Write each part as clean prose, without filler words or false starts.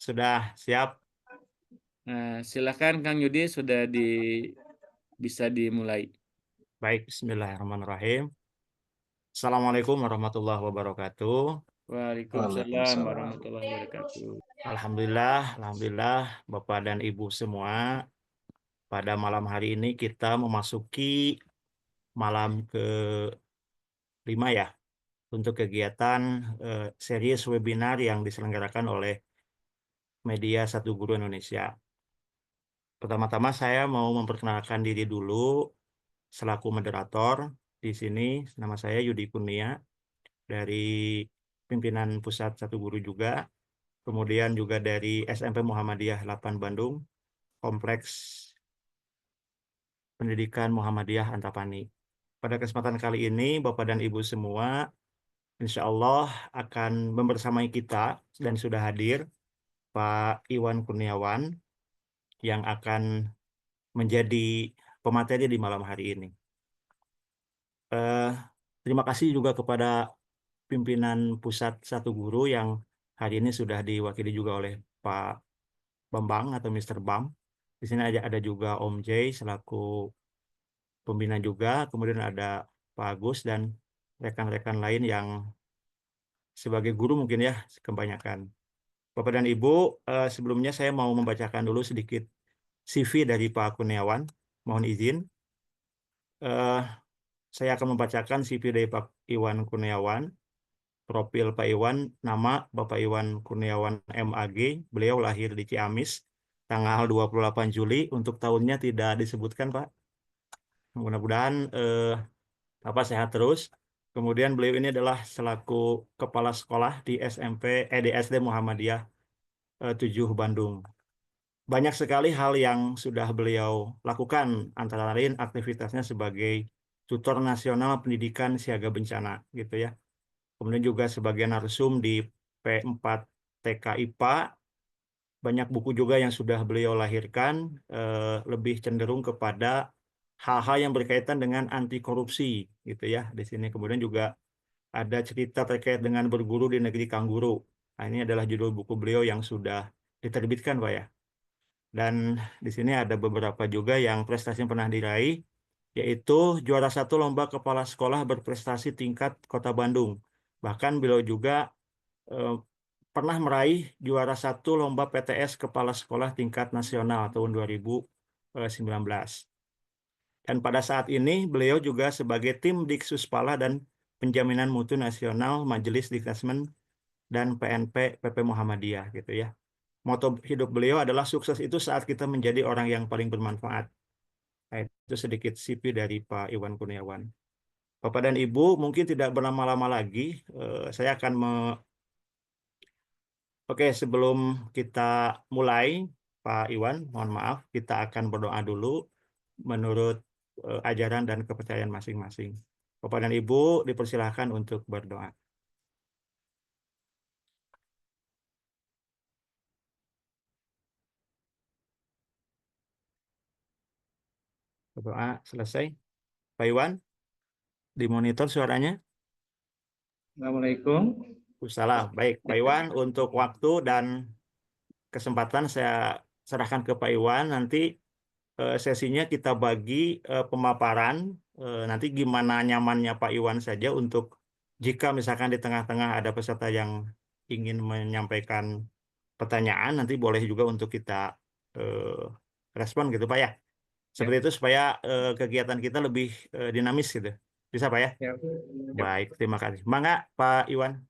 Sudah siap? Nah, silakan Kang Yudi bisa dimulai. Baik, bismillahirrahmanirrahim. Assalamualaikum warahmatullahi wabarakatuh. Waalaikumsalam Waalaikumsalam. warahmatullahi wabarakatuh. Alhamdulillah, Bapak dan Ibu semua. Pada malam hari ini kita memasuki malam ke-5 ya, untuk kegiatan series webinar yang diselenggarakan oleh Media Satu Guru Indonesia. Pertama-tama saya mau memperkenalkan diri dulu selaku moderator. Di sini nama saya Yudi Kurnia dari pimpinan Pusat Satu Guru juga, kemudian juga dari SMP Muhammadiyah 8 Bandung, Kompleks Pendidikan Muhammadiyah Antapani. Pada kesempatan kali ini, Bapak dan Ibu semua, insya Allah akan membersamai kita dan sudah hadir Pak Iwan Kurniawan yang akan menjadi pemateri di malam hari ini. Terima kasih juga kepada pimpinan Pusat Satu Guru yang hari ini sudah diwakili juga oleh Pak Bambang atau Mr. Bam. Di sini ada juga Om Jay selaku pembina juga, kemudian ada Pak Agus dan rekan-rekan lain yang sebagai guru mungkin ya kebanyakan. Bapak dan Ibu, sebelumnya saya mau membacakan dulu sedikit CV dari Pak Kurniawan. Mohon izin. Eh, saya akan membacakan CV dari Pak Iwan Kurniawan. Profil Pak Iwan, nama Bapak Iwan Kurniawan MAG, beliau lahir di Ciamis tanggal 28 Juli, untuk tahunnya tidak disebutkan Pak. Mudah-mudahan Bapak sehat terus. Kemudian beliau ini adalah selaku kepala sekolah di di SD Muhammadiyah 7 Bandung. Banyak sekali hal yang sudah beliau lakukan, antara lain aktivitasnya sebagai tutor nasional pendidikan siaga bencana gitu ya. Kemudian juga sebagai narsum di P4 TK IPA. Banyak buku juga yang sudah beliau lahirkan, lebih cenderung kepada hal-hal yang berkaitan dengan anti korupsi gitu ya di sini. Kemudian juga ada cerita terkait dengan berguru di negeri Kangguru. Nah, ini adalah judul buku beliau yang sudah diterbitkan Pak ya. Dan di sini ada beberapa juga yang prestasi yang pernah diraih, yaitu juara 1 lomba kepala sekolah berprestasi tingkat Kota Bandung. Bahkan beliau juga eh, pernah meraih juara 1 lomba PTS Kepala Sekolah tingkat nasional tahun 2019. Dan pada saat ini beliau juga sebagai tim Diksuspala dan Penjaminan Mutu Nasional Majelis Diktasmen dan PNP PP Muhammadiyah gitu ya. Moto hidup beliau adalah sukses itu saat kita menjadi orang yang paling bermanfaat. Nah, itu sedikit CV dari Pak Iwan Kurniawan. Bapak dan Ibu, mungkin tidak berlama-lama lagi, saya akan Oke, sebelum kita mulai, Pak Iwan, mohon maaf, kita akan berdoa dulu menurut ajaran dan kepercayaan masing-masing. Bapak dan Ibu, dipersilahkan untuk berdoa. Berdoa selesai. Pak Iwan, dimonitor suaranya. Assalamualaikum. Salah. Baik, Pak Iwan, untuk waktu dan kesempatan saya serahkan ke Pak Iwan. Nanti sesinya kita bagi pemaparan. Nanti gimana nyamannya Pak Iwan saja, untuk jika misalkan di tengah-tengah ada peserta yang ingin menyampaikan pertanyaan, nanti boleh juga untuk kita eh, respon gitu Pak ya. Ya, Seperti itu supaya kegiatan kita lebih dinamis gitu. Bisa Pak ya? ya, ya. Baik, terima kasih. Mangga Pak Iwan.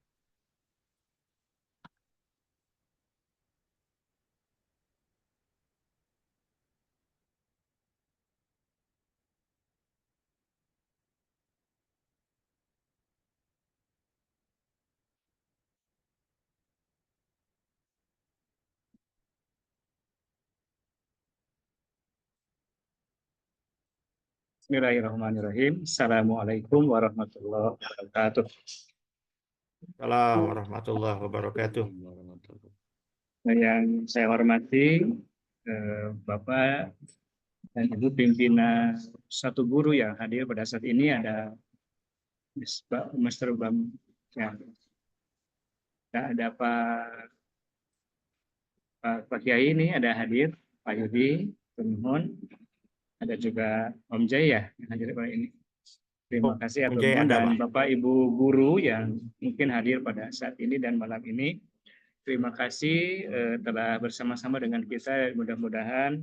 Bismillahirrahmanirrahim. Assalamualaikum warahmatullahi wabarakatuh. Assalamualaikum warahmatullahi wabarakatuh. Yang saya hormati Bapak dan Ibu pimpinan Satu Guru yang hadir pada saat ini, ada Mr. Bam, ya, ada Pak Pak Kiai ini ada hadir, Pak Yudi, Penuhun, ada juga Om Jai ya yang hadir pada ini. Terima kasih Om Atur Jai Nuhun ada, dan Pak. Bapak Ibu guru yang mungkin hadir pada saat ini dan malam ini. Terima kasih telah bersama-sama dengan kita. Mudah-mudahan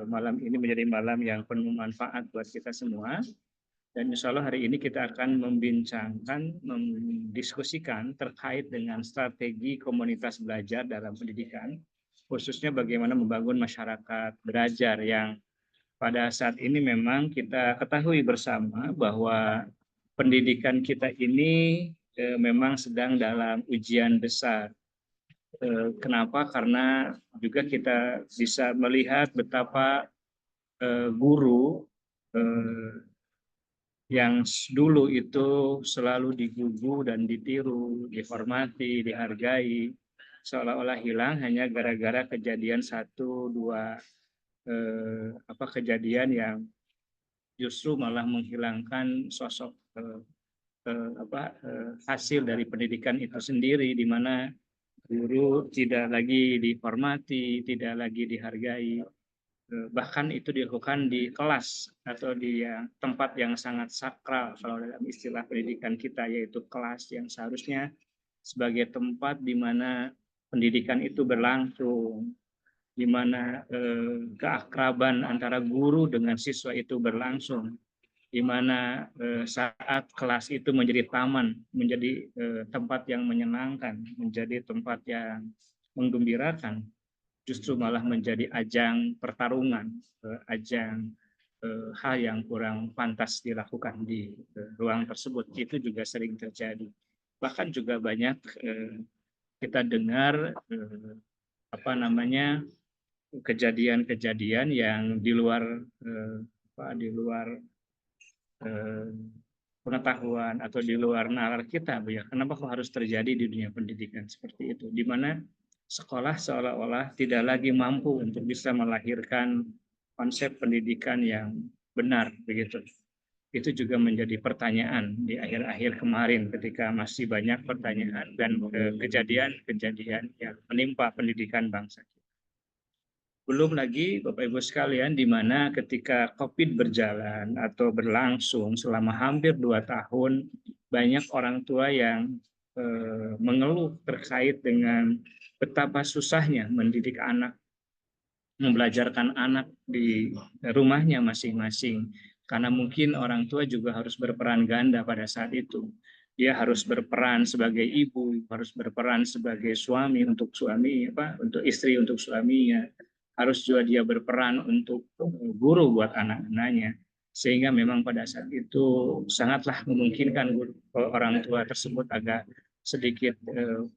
malam ini menjadi malam yang penuh manfaat buat kita semua. Dan insya Allah hari ini kita akan membincangkan, mendiskusikan terkait dengan strategi komunitas belajar dalam pendidikan, khususnya bagaimana membangun masyarakat belajar yang pada saat ini memang kita ketahui bersama bahwa pendidikan kita ini memang sedang dalam ujian besar. Kenapa? Karena juga kita bisa melihat betapa guru yang dulu itu selalu digugu dan ditiru, dihormati, dihargai, seolah-olah hilang hanya gara-gara kejadian satu dua kejadian yang justru malah menghilangkan sosok hasil dari pendidikan itu sendiri, di mana guru tidak lagi dihormati, tidak lagi dihargai. Bahkan itu dilakukan di kelas atau di tempat yang sangat sakral kalau dalam istilah pendidikan kita, yaitu kelas yang seharusnya sebagai tempat di mana pendidikan itu berlangsung, di mana keakraban antara guru dengan siswa itu berlangsung, di mana saat kelas itu menjadi taman, menjadi tempat yang menyenangkan, menjadi tempat yang menggembirakan, justru malah menjadi ajang pertarungan, ajang hal yang kurang pantas dilakukan di ruang tersebut. Itu juga sering terjadi. Bahkan juga banyak kita dengar kejadian-kejadian yang di luar pengetahuan atau di luar nalar kita, ya. Kenapa kok harus terjadi di dunia pendidikan seperti itu, di mana sekolah seolah-olah tidak lagi mampu untuk bisa melahirkan konsep pendidikan yang benar, begitu. Itu juga menjadi pertanyaan di akhir-akhir kemarin ketika masih banyak pertanyaan dan kejadian-kejadian yang menimpa pendidikan bangsa. Belum lagi Bapak Ibu sekalian, di mana ketika COVID berjalan atau berlangsung selama hampir 2 tahun, banyak orang tua yang mengeluh terkait dengan betapa susahnya mendidik anak, membelajarkan anak di rumahnya masing-masing. Karena mungkin orang tua juga harus berperan ganda pada saat itu. Dia harus berperan sebagai ibu, harus berperan sebagai suami untuk istri untuk suaminya. Harus juga dia berperan untuk guru buat anak-anaknya. Sehingga memang pada saat itu sangatlah memungkinkan orang tua tersebut agak sedikit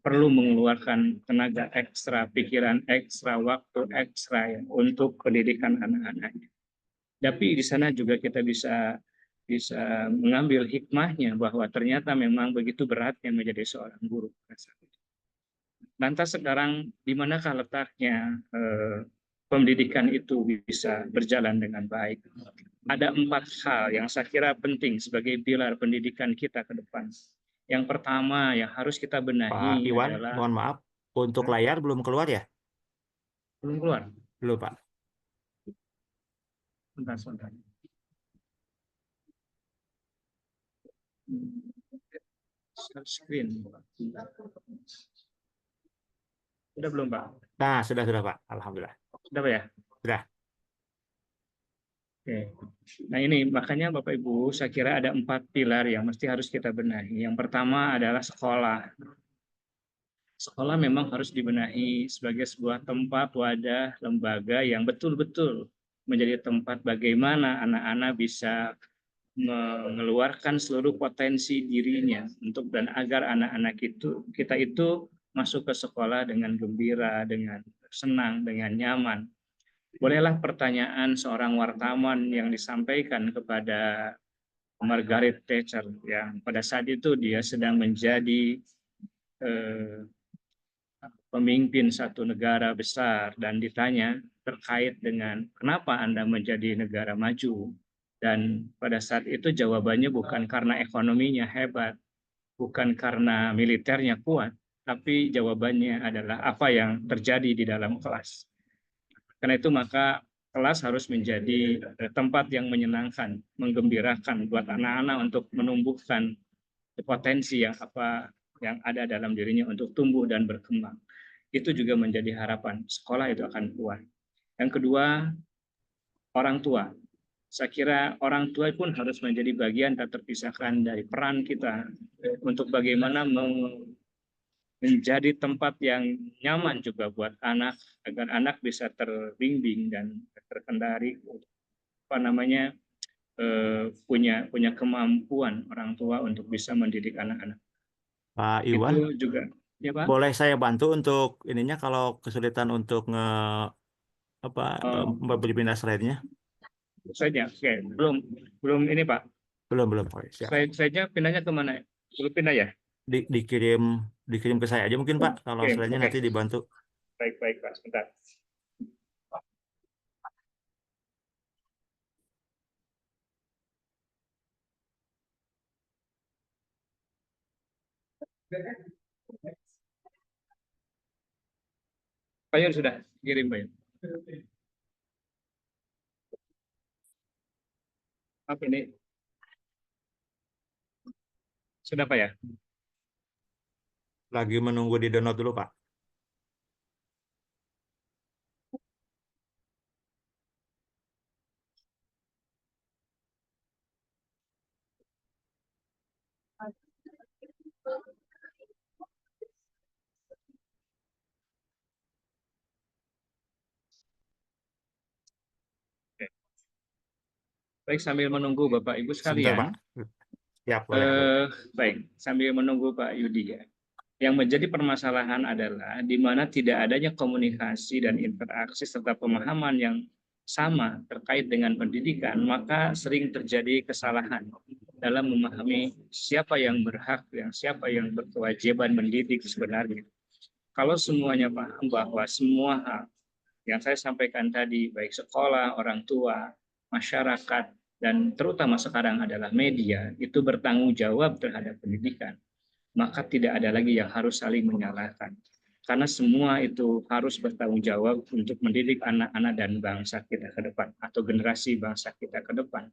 perlu mengeluarkan tenaga ekstra, pikiran ekstra, waktu ekstra ya, untuk pendidikan anak-anaknya. Tapi di sana juga kita bisa mengambil hikmahnya bahwa ternyata memang begitu beratnya menjadi seorang guru. Lantas sekarang di manakah letaknya pendidikan itu bisa berjalan dengan baik? Ada 4 hal yang saya kira penting sebagai pilar pendidikan kita ke depan. Yang pertama yang harus kita Pak benahi Iwan, adalah, mohon maaf, untuk layar belum keluar ya? belum keluar. Belum, Pak. Sebentar. Share screen. Sudah belum, Pak? Nah, sudah, Pak. Alhamdulillah. Sudah, Pak ya? Sudah. Oke. Nah ini makanya Bapak Ibu, saya kira ada 4 pilar yang mesti harus kita benahi. Yang pertama adalah sekolah. Sekolah memang harus dibenahi sebagai sebuah tempat, wadah, lembaga yang betul-betul menjadi tempat bagaimana anak-anak bisa mengeluarkan seluruh potensi dirinya dan agar anak-anak kita itu masuk ke sekolah dengan gembira, dengan senang, dengan nyaman. Bolehlah pertanyaan seorang wartawan yang disampaikan kepada Margaret Thatcher yang pada saat itu dia sedang menjadi pemimpin satu negara besar dan ditanya terkait dengan kenapa Anda menjadi negara maju. Dan pada saat itu jawabannya bukan karena ekonominya hebat, bukan karena militernya kuat, tapi jawabannya adalah apa yang terjadi di dalam kelas. Karena itu maka kelas harus menjadi tempat yang menyenangkan, menggembirakan buat anak-anak untuk menumbuhkan potensi yang ada dalam dirinya untuk tumbuh dan berkembang. Itu juga menjadi harapan sekolah itu akan kuat. Yang kedua, orang tua. Saya kira orang tua pun harus menjadi bagian tak terpisahkan dari peran kita untuk bagaimana menjadi tempat yang nyaman juga buat anak, agar anak bisa terbimbing dan terkendali punya kemampuan orang tua untuk bisa mendidik anak-anak. Pak Itu Iwan, juga ya Pak. boleh saya bantu untuk ininya kalau kesulitan untuk berpindah slide-nya? Slide-nya, oke, belum belum ini Pak. Belum. Oke, siap. Slide-nya pindahnya kemana? Belum pindah ya? Dikirim ke saya aja mungkin Pak, kalau Oke, slide-nya oke. nanti dibantu. Baik Pak, sebentar. Pak Yun sudah kirim Pak Yun. Apa ini? Sudah Pak ya? Lagi menunggu di download dulu Pak. Oke. Baik, sambil menunggu Bapak Ibu Sebentar Pak. sekalian, Siap, boleh. baik, sambil menunggu Pak Yudi ya. Yang menjadi permasalahan adalah di mana tidak adanya komunikasi dan interaksi serta pemahaman yang sama terkait dengan pendidikan, maka sering terjadi kesalahan dalam memahami siapa yang berhak, siapa yang berkewajiban mendidik sebenarnya. Kalau semuanya paham bahwa semua hal yang saya sampaikan tadi, baik sekolah, orang tua, masyarakat, dan terutama sekarang adalah media, itu bertanggung jawab terhadap pendidikan, maka tidak ada lagi yang harus saling menyalahkan. Karena semua itu harus bertanggung jawab untuk mendidik anak-anak dan bangsa kita ke depan, atau generasi bangsa kita ke depan.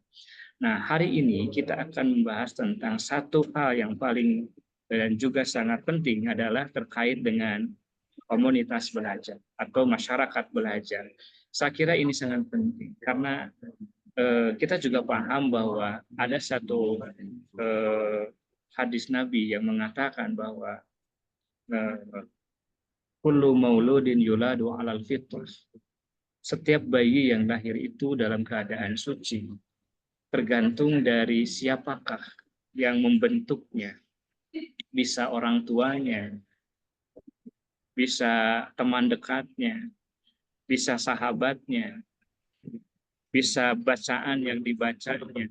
Nah, hari ini kita akan membahas tentang satu hal yang paling dan juga sangat penting adalah terkait dengan komunitas belajar atau masyarakat belajar. Saya kira ini sangat penting karena kita juga paham bahwa ada satu hadis Nabi yang mengatakan bahwa kullu mauludin yuladu alal fitrah. Setiap bayi yang lahir itu dalam keadaan suci, tergantung dari siapakah yang membentuknya. Bisa orang tuanya, bisa teman dekatnya, bisa sahabatnya, bisa bacaan yang dibacanya.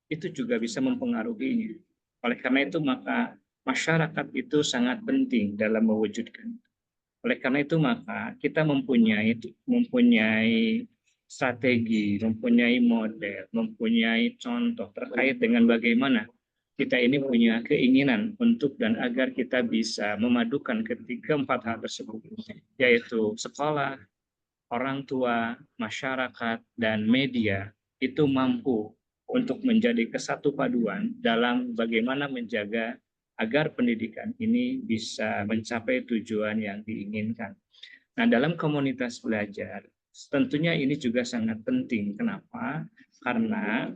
Itu juga bisa mempengaruhinya. Oleh karena itu maka masyarakat itu sangat penting dalam mewujudkan. Oleh karena itu maka kita mempunyai strategi, mempunyai model, mempunyai contoh terkait dengan bagaimana kita ini punya keinginan untuk dan agar kita bisa memadukan ketiga empat hal tersebut, yaitu sekolah, orang tua, masyarakat, dan media itu mampu untuk menjadi kesatu paduan dalam bagaimana menjaga agar pendidikan ini bisa mencapai tujuan yang diinginkan. Nah, dalam komunitas belajar, tentunya ini juga sangat penting. Kenapa? Karena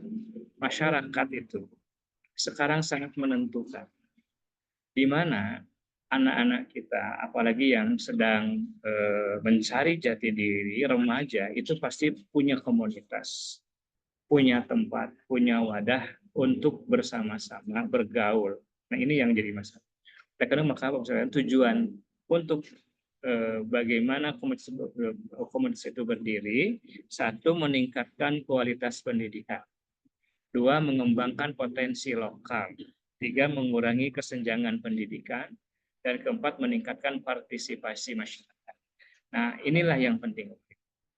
masyarakat itu sekarang sangat menentukan di mana anak-anak kita, apalagi yang sedang mencari jati diri, remaja, itu pasti punya komunitas, punya tempat, punya wadah untuk bersama-sama bergaul. Nah, ini yang jadi masalah. Karena maka tujuan untuk bagaimana komunitas itu berdiri, satu, meningkatkan kualitas pendidikan, dua, mengembangkan potensi lokal, tiga, mengurangi kesenjangan pendidikan, dan keempat, meningkatkan partisipasi masyarakat. Nah, inilah yang penting.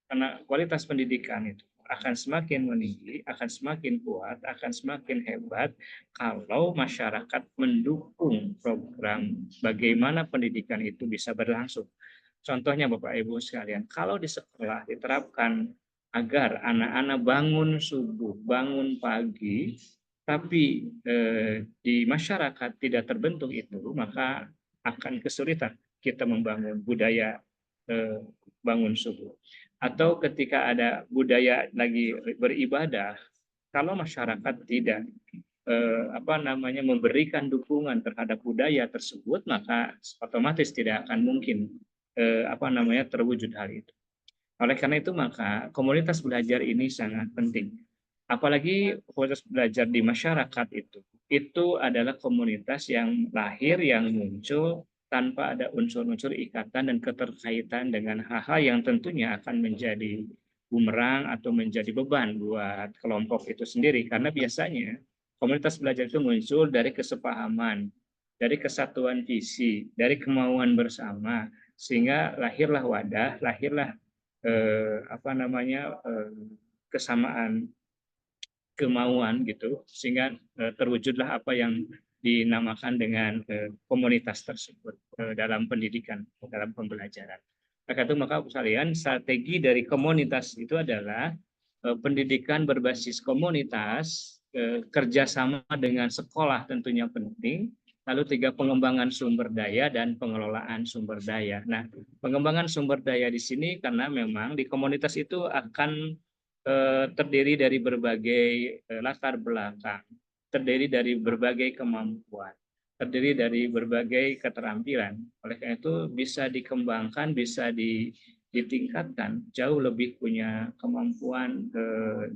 Karena kualitas pendidikan itu akan semakin meninggi, akan semakin kuat, akan semakin hebat kalau masyarakat mendukung program bagaimana pendidikan itu bisa berlangsung. Contohnya Bapak Ibu sekalian, kalau di sekolah diterapkan agar anak-anak bangun subuh, bangun pagi, tapi di masyarakat tidak terbentuk itu, maka akan kesulitan kita membangun budaya eh, bangun subuh. Atau ketika ada budaya lagi beribadah, kalau masyarakat tidak memberikan dukungan terhadap budaya tersebut, maka otomatis tidak akan mungkin terwujud hal itu. Oleh karena itu maka komunitas belajar ini sangat penting. Apalagi komunitas belajar di masyarakat itu adalah komunitas yang lahir, yang muncul tanpa ada unsur-unsur ikatan dan keterkaitan dengan hal-hal yang tentunya akan menjadi bumerang atau menjadi beban buat kelompok itu sendiri. Karena biasanya komunitas belajar itu muncul dari kesepahaman, dari kesatuan visi, dari kemauan bersama, sehingga lahirlah wadah, lahirlah kesamaan kemauan gitu, sehingga terwujudlah apa yang dinamakan dengan komunitas tersebut dalam pendidikan, dalam pembelajaran. Maka sekalian, strategi dari komunitas itu adalah pendidikan berbasis komunitas, kerjasama dengan sekolah tentunya penting. Lalu 3, pengembangan sumber daya dan pengelolaan sumber daya. Nah, pengembangan sumber daya di sini karena memang di komunitas itu akan terdiri dari berbagai latar belakang, terdiri dari berbagai kemampuan, terdiri dari berbagai keterampilan. Oleh karena itu bisa dikembangkan, bisa ditingkatkan, jauh lebih punya kemampuan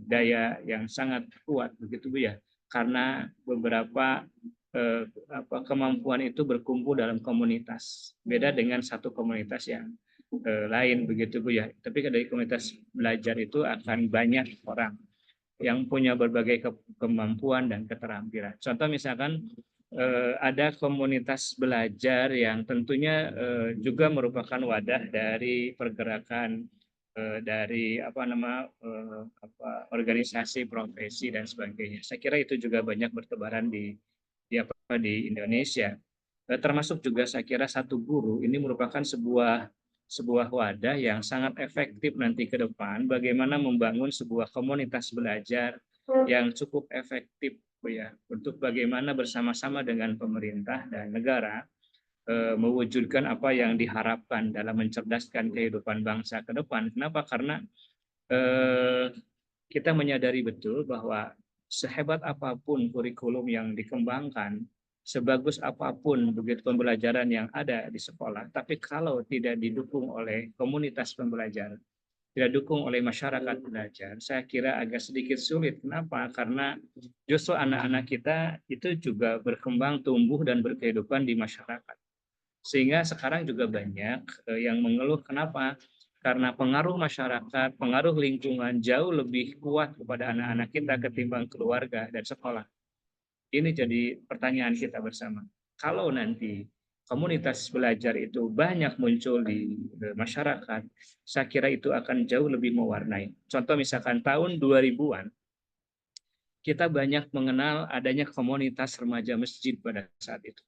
daya yang sangat kuat begitu Bu ya. Karena beberapa kemampuan itu berkumpul dalam komunitas. Beda dengan satu komunitas yang lain begitu Bu ya. Tapi dari komunitas belajar itu akan banyak orang yang punya berbagai kemampuan dan keterampilan. Contoh misalkan ada komunitas belajar yang tentunya juga merupakan wadah dari pergerakan dari organisasi profesi dan sebagainya. Saya kira itu juga banyak bertebaran di Indonesia. Termasuk juga saya kira satu guru ini merupakan sebuah wadah yang sangat efektif nanti ke depan bagaimana membangun sebuah komunitas belajar yang cukup efektif ya untuk bagaimana bersama-sama dengan pemerintah dan negara mewujudkan apa yang diharapkan dalam mencerdaskan kehidupan bangsa ke depan. Kenapa? Karena kita menyadari betul bahwa sehebat apapun kurikulum yang dikembangkan, sebagus apapun begitu pembelajaran yang ada di sekolah, tapi kalau tidak didukung oleh komunitas pembelajar, tidak didukung oleh masyarakat belajar, saya kira agak sedikit sulit. Kenapa? Karena justru anak-anak kita itu juga berkembang, tumbuh, dan berkehidupan di masyarakat. Sehingga sekarang juga banyak yang mengeluh kenapa? Karena pengaruh masyarakat, pengaruh lingkungan jauh lebih kuat kepada anak-anak kita ketimbang keluarga dan sekolah. Ini jadi pertanyaan kita bersama. Kalau nanti komunitas belajar itu banyak muncul di masyarakat, saya kira itu akan jauh lebih mewarnai. Contoh misalkan tahun 2000-an, kita banyak mengenal adanya komunitas remaja masjid pada saat itu.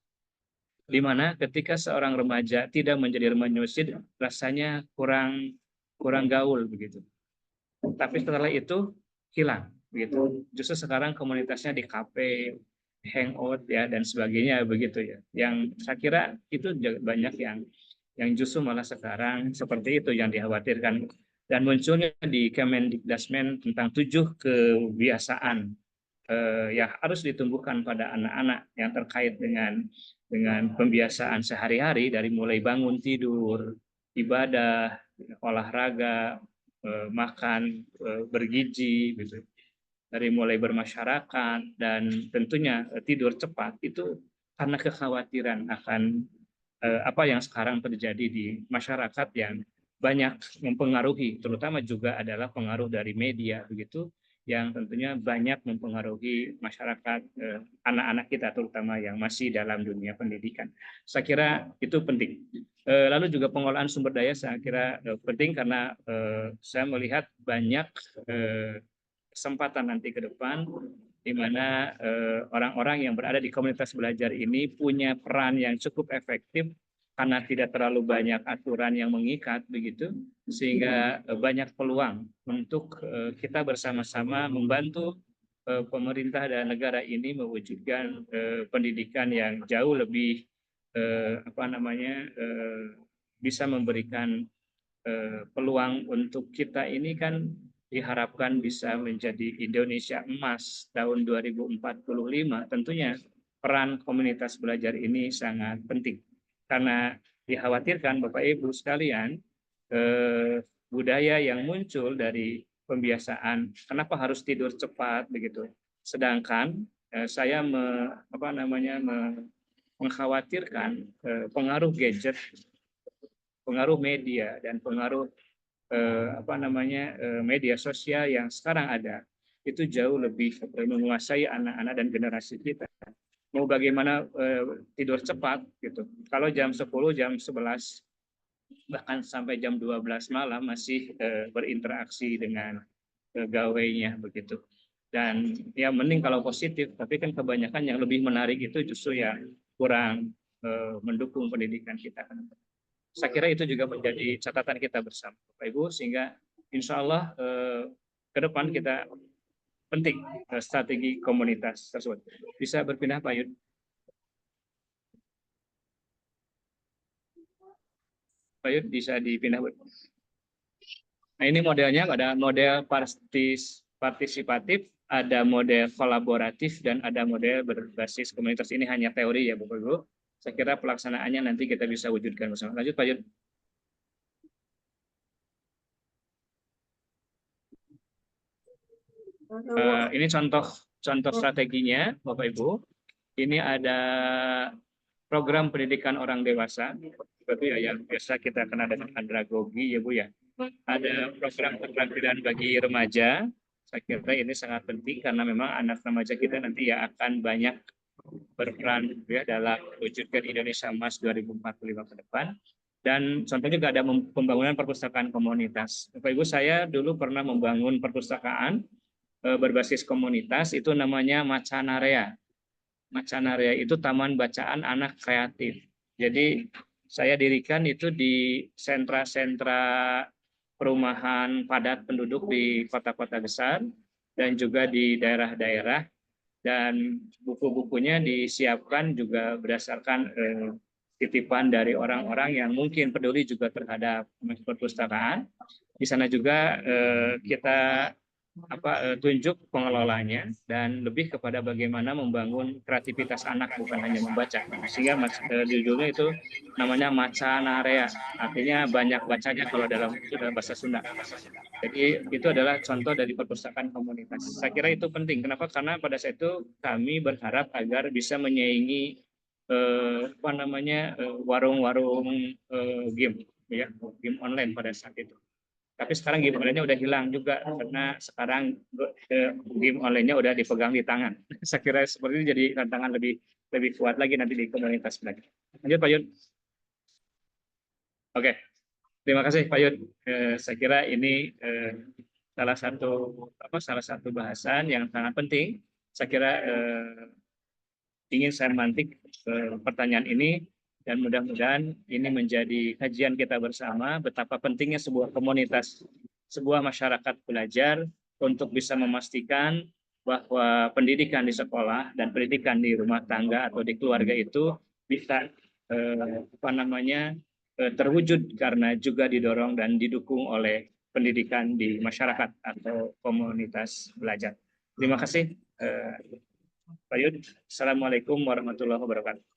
Di mana ketika seorang remaja tidak menjadi remaja masjid, rasanya kurang gaul begitu. Tapi setelah itu hilang begitu. Justru sekarang komunitasnya di kafe, hangout ya dan sebagainya begitu ya. Yang saya kira itu banyak yang justru malah sekarang seperti itu yang dikhawatirkan. Dan munculnya di Kemendikbudrismen tentang 7 kebiasaan yang harus ditumbuhkan pada anak-anak yang terkait dengan pembiasaan sehari-hari dari mulai bangun tidur, ibadah, olahraga, makan bergizi, gitu. Dari mulai bermasyarakat dan tentunya tidur cepat itu karena kekhawatiran akan apa yang sekarang terjadi di masyarakat yang banyak mempengaruhi, terutama juga adalah pengaruh dari media begitu yang tentunya banyak mempengaruhi masyarakat, anak-anak kita terutama yang masih dalam dunia pendidikan. Saya kira itu penting. Lalu juga pengolahan sumber daya saya kira penting karena saya melihat banyak kesempatan nanti ke depan di mana orang-orang yang berada di komunitas belajar ini punya peran yang cukup efektif karena tidak terlalu banyak aturan yang mengikat begitu, sehingga banyak peluang untuk kita bersama-sama membantu pemerintah dan negara ini mewujudkan pendidikan yang jauh lebih bisa memberikan peluang untuk kita ini kan diharapkan bisa menjadi Indonesia emas tahun 2045. Tentunya peran komunitas belajar ini sangat penting karena dikhawatirkan Bapak Ibu sekalian budaya yang muncul dari pembiasaan kenapa harus tidur cepat begitu. Sedangkan saya mengkhawatirkan pengaruh gadget, pengaruh media dan pengaruh media sosial yang sekarang ada itu jauh lebih menguasai anak-anak dan generasi kita. Mau bagaimana tidur cepat gitu. Kalau jam 10, jam 11 bahkan sampai jam 12 malam masih berinteraksi dengan gawainya begitu. Dan ya mending kalau positif, tapi kan kebanyakan yang lebih menarik itu justru yang kurang mendukung pendidikan kita. Saya kira itu juga menjadi catatan kita bersama Bapak Ibu sehingga insya Allah ke depan kita penting strategi komunitas tersebut. Bisa berpindah Pak Yud. Pak Yud bisa dipindah. Nah ini modelnya ada model partisipatif, ada model kolaboratif, dan ada model berbasis komunitas. Ini hanya teori ya Bapak Ibu. Saya kira pelaksanaannya nanti kita bisa wujudkan bersama. Lanjut Pak Yud. Ini contoh strateginya Bapak Ibu. Ini ada program pendidikan orang dewasa, seperti yang biasa kita kenal dengan andragogi ya Bu ya. Ada program keterampilan bagi remaja. Saya kira ini sangat penting karena memang anak remaja kita nanti ya akan banyak berperan ya dalam mewujudkan Indonesia Emas 2045 ke depan. Dan contohnya juga ada pembangunan perpustakaan komunitas. Bapak Ibu, saya dulu pernah membangun perpustakaan berbasis komunitas, itu namanya Macanarea. Macanarea itu Taman Bacaan Anak Kreatif. Jadi saya dirikan itu di sentra-sentra perumahan padat penduduk di kota-kota besar dan juga di daerah-daerah, dan buku-bukunya disiapkan juga berdasarkan titipan dari orang-orang yang mungkin peduli juga terhadap perpustakaan. Di sana juga kita tunjuk pengelolanya dan lebih kepada bagaimana membangun kreativitas anak bukan hanya membaca, sehingga judulnya itu namanya Macanarea, artinya banyak bacanya kalau dalam bahasa Sunda. Jadi itu adalah contoh dari perpustakaan komunitas. Saya kira itu penting. Kenapa? Karena pada saat itu kami berharap agar bisa menyaingi warung-warung game ya, game online pada saat itu. Tapi sekarang game online-nya udah hilang juga karena sekarang game online-nya udah dipegang di tangan. Saya kira seperti ini jadi tantangan lebih kuat lagi nanti di komunitas belajar. Lanjut Pak Yud. Oke, terima kasih Pak Yud. Saya kira ini salah satu bahasan yang sangat penting. Saya kira ingin saya mantik pertanyaan ini. Dan mudah-mudahan ini menjadi kajian kita bersama betapa pentingnya sebuah komunitas, sebuah masyarakat belajar untuk bisa memastikan bahwa pendidikan di sekolah dan pendidikan di rumah tangga atau di keluarga itu bisa terwujud karena juga didorong dan didukung oleh pendidikan di masyarakat atau komunitas belajar. Terima kasih Pak Yud. Assalamualaikum warahmatullahi wabarakatuh.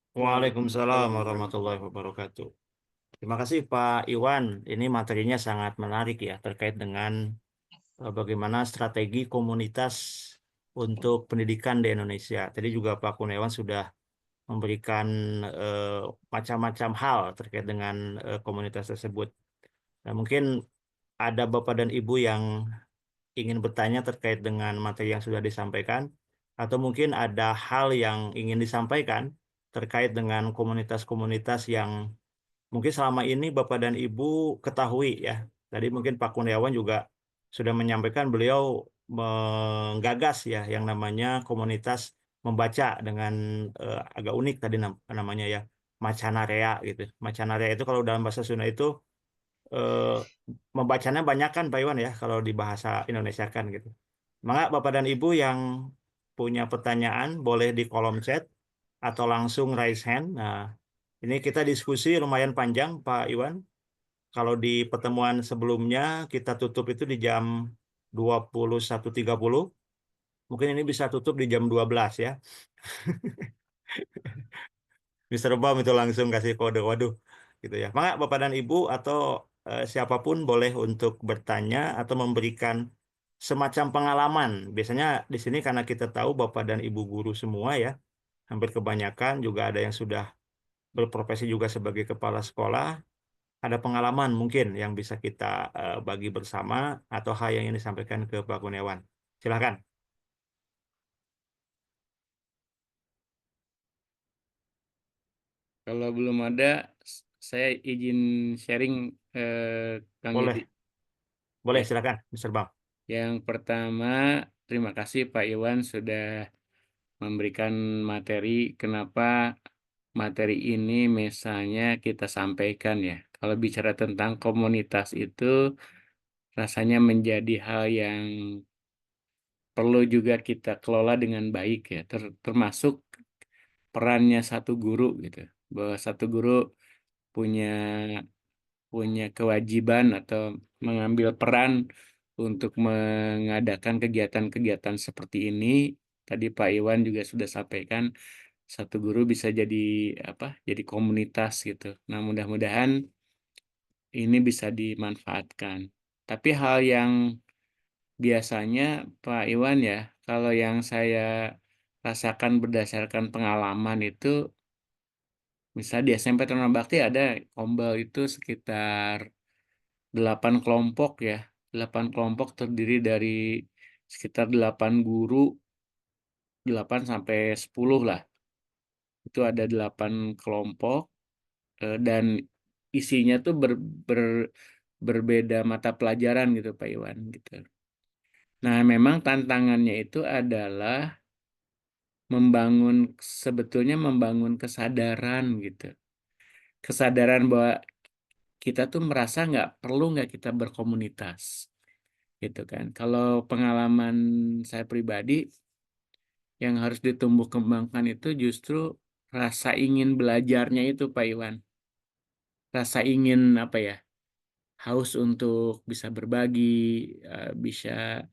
Waalaikumsalam warahmatullahi wabarakatuh. Terima kasih Pak Iwan. Ini materinya sangat menarik ya terkait dengan bagaimana strategi komunitas untuk pendidikan di Indonesia. Tadi juga Pak Kurniawan sudah memberikan macam-macam hal terkait dengan komunitas tersebut. Nah, mungkin ada Bapak dan Ibu yang ingin bertanya terkait dengan materi yang sudah disampaikan, atau mungkin ada hal yang ingin disampaikan terkait dengan komunitas-komunitas yang mungkin selama ini Bapak dan Ibu ketahui ya. Tadi mungkin Pak Kurniawan juga sudah menyampaikan beliau menggagas ya yang namanya komunitas membaca dengan agak unik tadi namanya ya, Macanarea gitu. Macanarea itu kalau dalam bahasa Sunda itu eh, membacanya banyak kan Pak Iwan ya kalau di bahasa Indonesia kan gitu. Maka Bapak dan Ibu yang punya pertanyaan boleh di kolom chat atau langsung raise hand. Nah, ini kita diskusi lumayan panjang Pak Iwan. Kalau di pertemuan sebelumnya kita tutup itu di jam 21.30, mungkin ini bisa tutup di jam 12 ya. Mister Bam itu langsung kasih kode, waduh, gitu ya. Maka Bapak dan Ibu atau siapapun boleh untuk bertanya atau memberikan semacam pengalaman. Biasanya di sini karena kita tahu Bapak dan Ibu guru semua ya, hampir kebanyakan juga ada yang sudah berprofesi juga sebagai kepala sekolah, ada pengalaman mungkin yang bisa kita bagi bersama atau hal yang ingin disampaikan ke Pak Kurniawan. Silakan. Kalau belum ada, saya izin sharing, Kang Yudi. Boleh, boleh Ya, silakan, Mister Bang. yang pertama, terima kasih Pak Iwan sudah memberikan materi. Kenapa materi ini misalnya kita sampaikan ya. Kalau bicara tentang komunitas itu rasanya menjadi hal yang perlu juga kita kelola dengan baik ya, termasuk perannya satu guru gitu. Bahwa satu guru punya punya kewajiban atau mengambil peran untuk mengadakan kegiatan-kegiatan seperti ini. Tadi Pak Iwan juga sudah sampaikan, satu guru bisa jadi apa? Jadi komunitas gitu. Nah, mudah-mudahan ini bisa dimanfaatkan. Tapi hal yang biasanya Pak Iwan ya, kalau yang saya rasakan berdasarkan pengalaman itu, misalnya di SMP Taruna Bakti ada Kombel itu sekitar 8 kelompok ya. 8 kelompok terdiri dari sekitar 8 guru, 8 sampai 10 lah. Itu ada 8 kelompok dan isinya tuh berbeda mata pelajaran gitu Pak Iwan gitu. Nah, memang tantangannya itu adalah sebetulnya membangun kesadaran gitu. Kesadaran bahwa kita tuh merasa nggak kita berkomunitas. Gitu kan. Kalau pengalaman saya pribadi yang harus ditumbuh kembangkan itu justru rasa ingin belajarnya itu Pak Iwan. Rasa ingin apa ya? Haus untuk bisa berbagi, bisa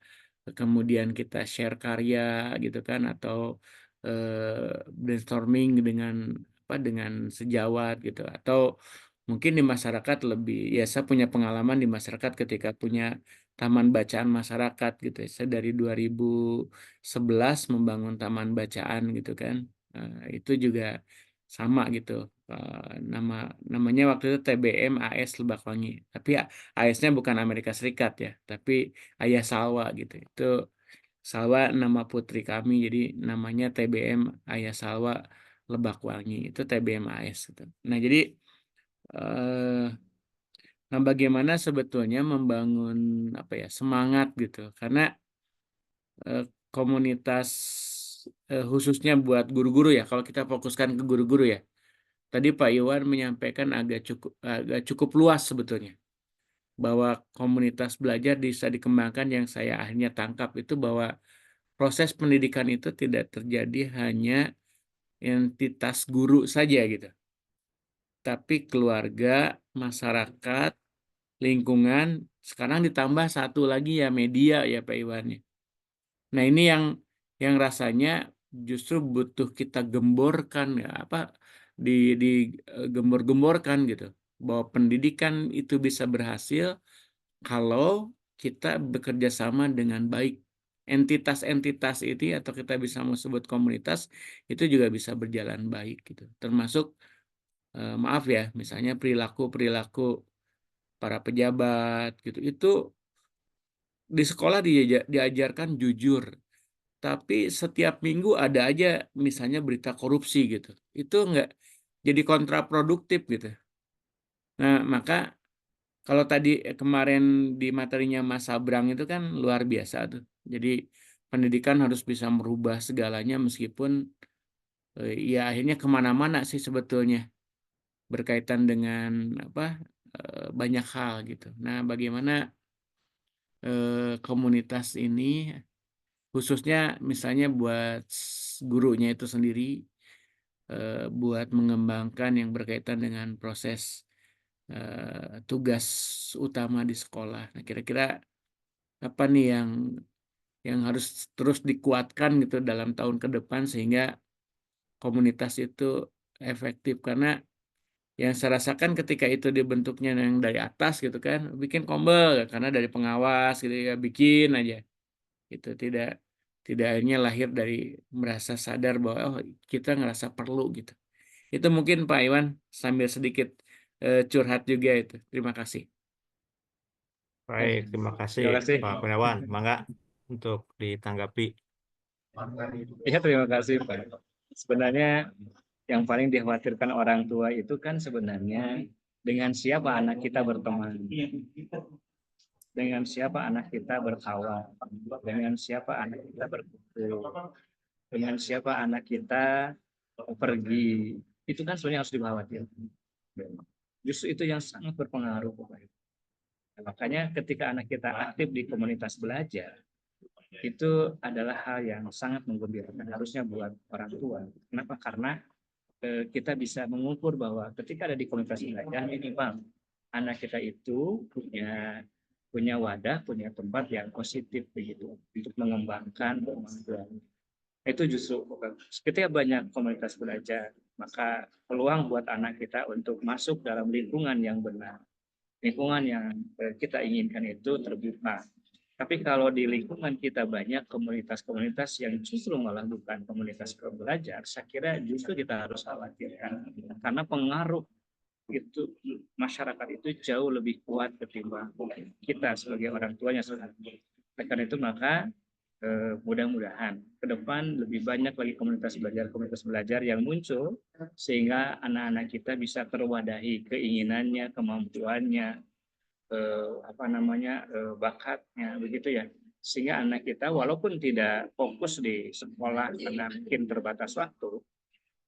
kemudian kita share karya gitu kan atau brainstorming dengan sejawat gitu atau mungkin di masyarakat lebih ya saya punya pengalaman di masyarakat ketika punya taman bacaan masyarakat gitu ya. Saya dari 2011 membangun taman bacaan gitu kan. Itu juga sama gitu. Namanya waktu itu TBM AS Lebakwangi. Tapi AS-nya bukan Amerika Serikat ya, tapi Ayah Salwa gitu. Itu Salwa nama putri kami, jadi namanya TBM Ayah Salwa Lebakwangi. Itu TBM AS gitu. Nah, jadi eh, nah bagaimana sebetulnya membangun apa ya semangat gitu, karena eh, komunitas khususnya buat guru-guru ya. Kalau kita fokuskan ke guru-guru ya. Tadi Pak Iwan menyampaikan agak cukup luas sebetulnya bahwa komunitas belajar bisa dikembangkan. Yang saya akhirnya tangkap itu bahwa proses pendidikan itu tidak terjadi hanya entitas guru saja gitu, tapi keluarga, masyarakat, lingkungan, sekarang ditambah satu lagi ya media ya Pak Iwan. Nah, ini yang rasanya justru butuh kita gemborkan ya apa di gembor-gemborkan gitu bahwa pendidikan itu bisa berhasil kalau kita bekerja sama dengan baik. Entitas-entitas itu atau kita bisa sebut komunitas itu juga bisa berjalan baik gitu. Termasuk maaf ya, misalnya perilaku-perilaku para pejabat gitu. Itu di sekolah diajarkan jujur, tapi setiap minggu ada aja misalnya berita korupsi gitu. Itu nggak jadi kontraproduktif gitu. Nah, maka kalau tadi kemarin di materinya Mas Sabrang itu kan luar biasa tuh. Jadi pendidikan harus bisa merubah segalanya meskipun ya akhirnya kemana-mana sih sebetulnya berkaitan dengan apa banyak hal gitu. Nah, bagaimana komunitas ini khususnya misalnya buat gurunya itu sendiri buat mengembangkan yang berkaitan dengan proses tugas utama di sekolah. Nah, kira-kira apa nih yang harus terus dikuatkan gitu dalam tahun ke depan sehingga komunitas itu efektif, karena yang saya rasakan ketika itu dibentuknya yang dari atas gitu kan bikin kombel karena dari pengawas gitu ya bikin aja itu tidak akhirnya lahir dari merasa sadar bahwa oh kita ngerasa perlu gitu. Itu mungkin Pak Iwan sambil sedikit curhat juga itu. Terima kasih. Baik, terima kasih Terima kasih. Pak Kurniawan. Mangga untuk ditanggapi. Iya, terima kasih Pak. Sebenarnya yang paling dikhawatirkan orang tua itu kan sebenarnya dengan siapa anak kita berteman, dengan siapa anak kita berkawan, dengan siapa anak kita berkumpul, dengan siapa anak kita pergi. Itu kan sebenarnya harus dikhawatirkan. Justru itu yang sangat berpengaruh, Bapak Ibu. Makanya ketika anak kita aktif di komunitas belajar, itu adalah hal yang sangat menggembirakan harusnya buat orang tua. Kenapa? Karena kita bisa mengukur bahwa ketika ada di komunitas belajar minimal anak kita itu punya wadah, punya tempat yang positif begitu untuk mengembangkan kemampuan. Itu justru ketika banyak komunitas belajar, maka peluang buat anak kita untuk masuk dalam lingkungan yang benar, lingkungan yang kita inginkan itu terbuka. Tapi kalau di lingkungan kita banyak komunitas-komunitas yang justru malah bukan komunitas belajar, saya kira justru kita harus khawatirkan karena pengaruh itu masyarakat itu jauh lebih kuat ketimbang kita sebagai orang tuanya. Oleh karena itu maka mudah-mudahan ke depan lebih banyak lagi komunitas belajar yang muncul sehingga anak-anak kita bisa terwadahi keinginannya, kemampuannya, bakatnya begitu ya, sehingga anak kita walaupun tidak fokus di sekolah karena mungkin terbatas waktu,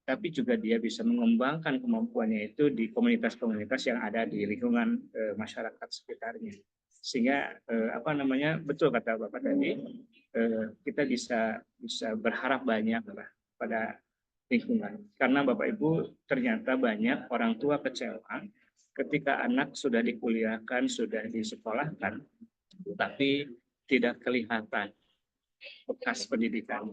tapi juga dia bisa mengembangkan kemampuannya itu di komunitas-komunitas yang ada di lingkungan masyarakat sekitarnya, sehingga betul kata Bapak tadi, kita bisa berharap banyak lah pada lingkungan, karena Bapak Ibu ternyata banyak orang tua kecewa ketika anak sudah dikuliahkan, sudah disekolahkan, tapi tidak kelihatan bekas pendidikan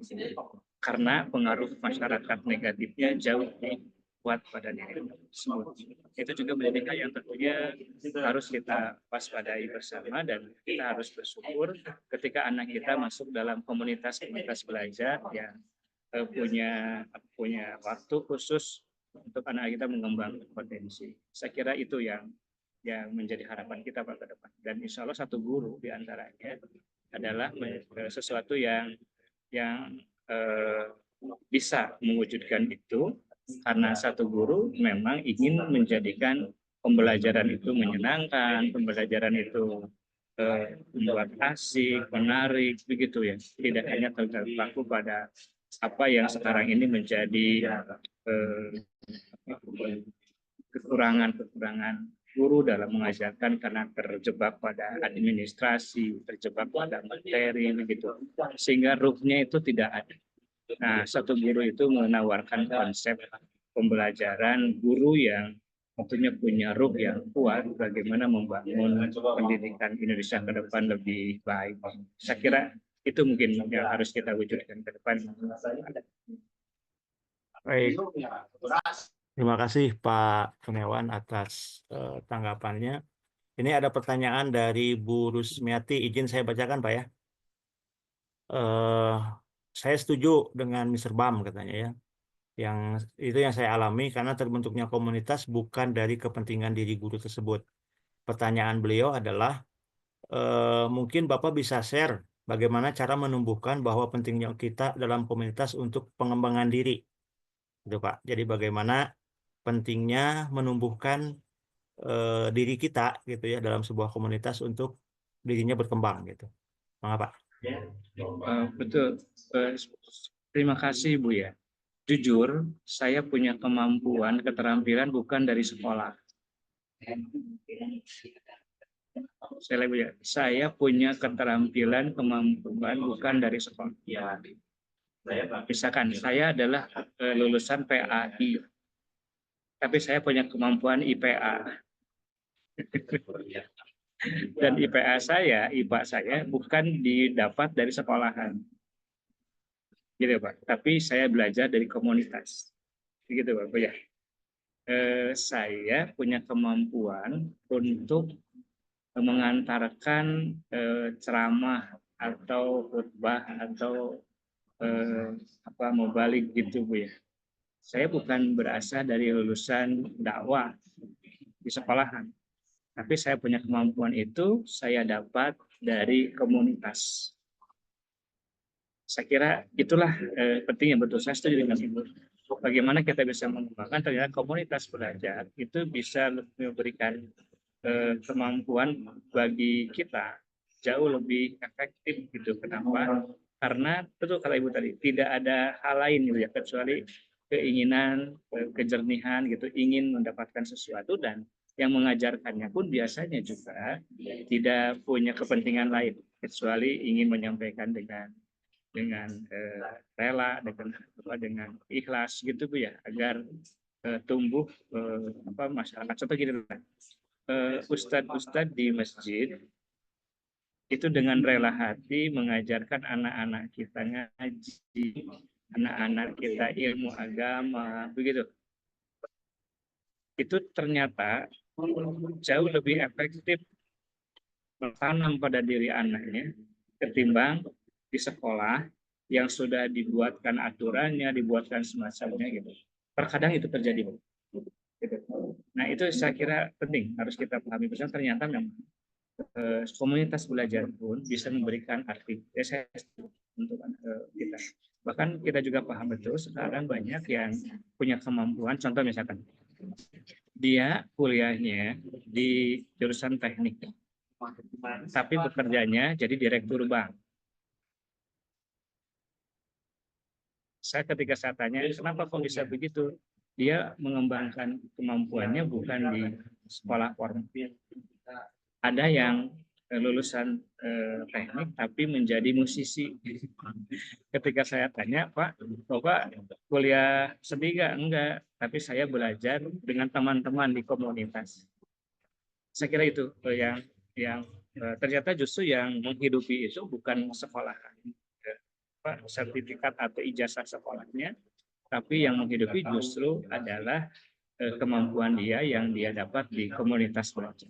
karena pengaruh masyarakat negatifnya jauh lebih kuat pada diri tersebut. Itu juga menjadi hal yang tentunya harus kita waspadai bersama, dan kita harus bersyukur ketika anak kita masuk dalam komunitas-komunitas belajar yang punya waktu khusus untuk anak kita mengembangkan potensi. Saya kira itu yang menjadi harapan kita pada depan. Dan insya Allah satu guru diantaranya adalah sesuatu yang bisa mewujudkan itu, karena satu guru memang ingin menjadikan pembelajaran itu menyenangkan, pembelajaran itu membuat asik, menarik, begitu ya. Tidak hanya terpaku pada apa yang sekarang ini menjadi kekurangan guru dalam mengajarkan karena terjebak pada administrasi, terjebak pada materi begitu, sehingga ruhnya itu tidak ada. Nah, satu guru itu menawarkan konsep pembelajaran guru yang tentunya punya ruh yang kuat, bagaimana membangun pendidikan Indonesia ke depan lebih baik. Saya kira itu mungkin yang harus kita wujudkan ke depan. Baik, terima kasih Pak Kurniawan atas tanggapannya. Ini ada pertanyaan dari Bu Rusmiati, izin saya bacakan Pak ya. Saya setuju dengan Mr. Bam katanya ya. Yang itu yang saya alami karena terbentuknya komunitas bukan dari kepentingan diri guru tersebut. Pertanyaan beliau adalah mungkin Bapak bisa share bagaimana cara menumbuhkan bahwa pentingnya kita dalam komunitas untuk pengembangan diri, gitu Pak. Jadi bagaimana pentingnya menumbuhkan diri kita, gitu ya, dalam sebuah komunitas untuk dirinya berkembang, gitu. Mangga Pak. Betul. Terima kasih Bu ya. Jujur, saya punya kemampuan, keterampilan bukan dari sekolah. Saya punya keterampilan, kemampuan bukan dari sekolah. Ya, misalkan saya adalah lulusan PAI, tapi saya punya kemampuan IPA. Dan IPA saya bukan didapat dari sekolahan, gitu Pak. Tapi saya belajar dari komunitas, gitu Pak. Ya, saya punya kemampuan untuk mengantarkan ceramah atau khutbah atau mau balik gitu Bu ya. Saya bukan berasal dari lulusan dakwah di sekolahan, tapi saya punya kemampuan itu saya dapat dari komunitas. Saya kira itulah pentingnya, betul, saya setuju dengan Ibu. Bagaimana kita bisa mengembangkan, ternyata komunitas belajar itu bisa memberikan kemampuan bagi kita jauh lebih efektif gitu. Kenapa? Karena tentu kata Ibu tadi tidak ada hal lain gitu ya kecuali keinginan, kejernihan gitu, ingin mendapatkan sesuatu, dan yang mengajarkannya pun biasanya juga tidak punya kepentingan lain kecuali ingin menyampaikan dengan rela, dengan ikhlas gitu Bu ya, agar tumbuh masyarakat. Contoh gini, ustadz-ustadz di masjid itu dengan rela hati mengajarkan anak-anak kita ngaji, anak-anak kita ilmu agama, begitu. Itu ternyata jauh lebih efektif bertanam pada diri anaknya ketimbang di sekolah yang sudah dibuatkan aturannya, dibuatkan semacamnya gitu. Terkadang itu terjadi. Gitu. Nah itu saya kira penting harus kita pahami bersama. Ternyata memang komunitas belajar pun bisa memberikan arti untuk kita. Bahkan kita juga paham betul sekarang banyak yang punya kemampuan. Contoh misalkan dia kuliahnya di jurusan teknik, tapi bekerjanya jadi direktur bank. Ketika saya tanya, kenapa kok bisa begitu? Dia mengembangkan kemampuannya bukan di sekolah formal. Ada yang lulusan teknik tapi menjadi musisi. Ketika saya tanya, Pak, Bapak kuliah sedih nggak? Enggak, tapi saya belajar dengan teman-teman di komunitas. Saya kira itu yang ternyata justru yang menghidupi itu bukan sekolah, sertifikat atau ijazah sekolahnya, tapi yang menghidupi justru adalah kemampuan dia yang dia dapat di komunitas belajar.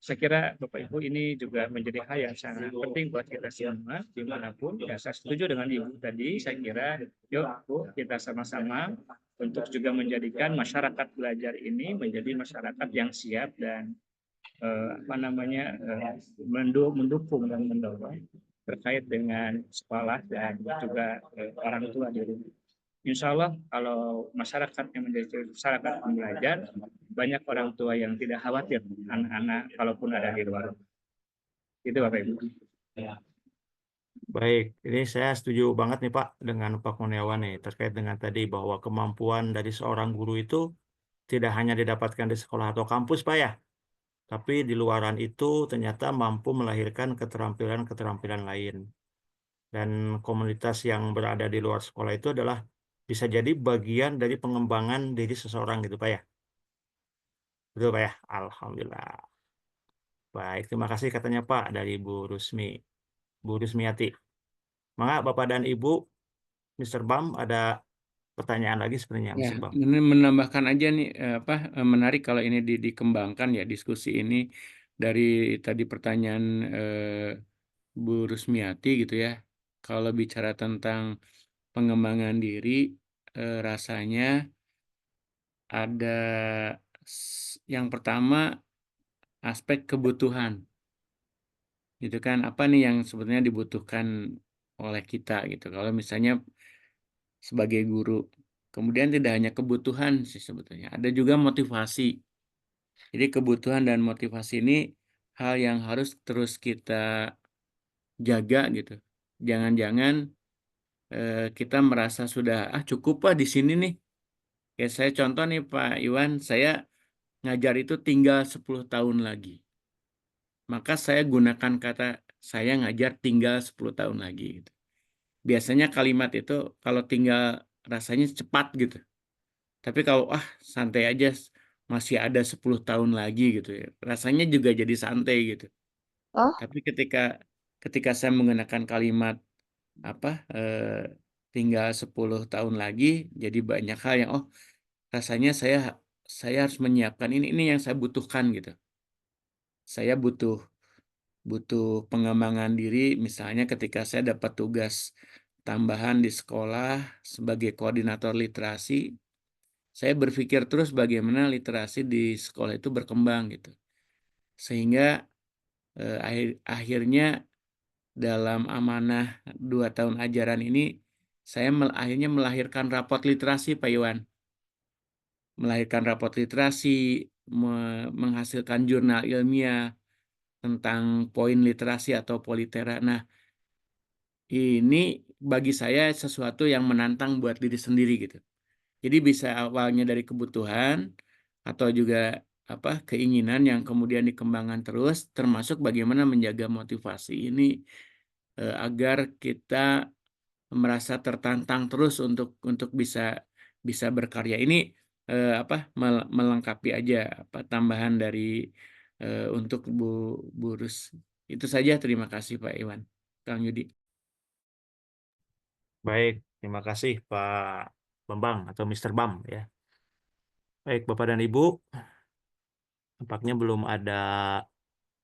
Saya kira Bapak Ibu ini juga menjadi hal yang sangat penting buat kita semua dimanapun. Ya, saya setuju dengan Ibu tadi. Saya kira yuk Bu, kita sama-sama untuk juga menjadikan masyarakat belajar ini menjadi masyarakat yang siap dan mendukung dan mendorong terkait dengan sekolah dan juga orang tua di rumah. Insya Allah kalau masyarakat yang menjadi masyarakat belajar, banyak orang tua yang tidak khawatir anak-anak kalaupun ada di luar. Itu Bapak Ibu. Baik, ini saya setuju banget nih Pak dengan Pak Kurniawan nih terkait dengan tadi bahwa kemampuan dari seorang guru itu tidak hanya didapatkan di sekolah atau kampus Pak ya, tapi di luaran itu ternyata mampu melahirkan keterampilan-keterampilan lain. Dan komunitas yang berada di luar sekolah itu adalah bisa jadi bagian dari pengembangan diri seseorang gitu Pak ya. Betul Pak ya? Alhamdulillah. Baik, terima kasih katanya Pak dari Bu Rusmiati. Maka Bapak dan Ibu, Mr. Bam, ada pertanyaan lagi sebenarnya, Ya, Mr. Bam. menambahkan aja nih menarik kalau ini dikembangkan ya diskusi ini dari tadi pertanyaan Bu Rusmiati gitu ya. Kalau bicara tentang pengembangan diri, rasanya ada yang pertama aspek kebutuhan. gitu kan, apa nih yang sebenarnya dibutuhkan oleh kita gitu. Kalau misalnya sebagai guru, kemudian tidak hanya kebutuhan sih sebetulnya, ada juga motivasi. Jadi kebutuhan dan motivasi ini hal yang harus terus kita jaga gitu. Jangan-jangan kita merasa sudah cukup lah di sini nih. Ya saya contoh nih Pak Iwan, saya ngajar itu tinggal 10 tahun lagi. Maka saya gunakan kata saya ngajar tinggal 10 tahun lagi gitu. Biasanya kalimat itu kalau tinggal rasanya cepat gitu. Tapi kalau santai aja masih ada 10 tahun lagi gitu ya. Rasanya juga jadi santai gitu. Oh, Tapi ketika saya menggunakan kalimat apa tinggal 10 tahun lagi, jadi banyak hal yang rasanya saya harus menyiapkan ini yang saya butuhkan gitu. Saya butuh butuh pengembangan diri, misalnya ketika saya dapat tugas tambahan di sekolah sebagai koordinator literasi, saya berpikir terus bagaimana literasi di sekolah itu berkembang gitu. Sehingga akhirnya dalam amanah 2 tahun ajaran ini, saya akhirnya melahirkan rapot literasi, Pak Iwan. Melahirkan rapot literasi, menghasilkan jurnal ilmiah tentang poin literasi atau politera. Nah, ini bagi saya sesuatu yang menantang buat diri sendiri gitu. Jadi bisa awalnya dari kebutuhan atau juga keinginan yang kemudian dikembangkan terus, termasuk bagaimana menjaga motivasi ini agar kita merasa tertantang terus untuk bisa bisa berkarya. Ini melengkapi aja tambahan dari untuk Bu Rus. Itu saja, terima kasih Pak Iwan. Kang Yudi. Baik, terima kasih Pak Bambang atau Mr. Bam ya. Baik, Bapak dan Ibu, tampaknya belum ada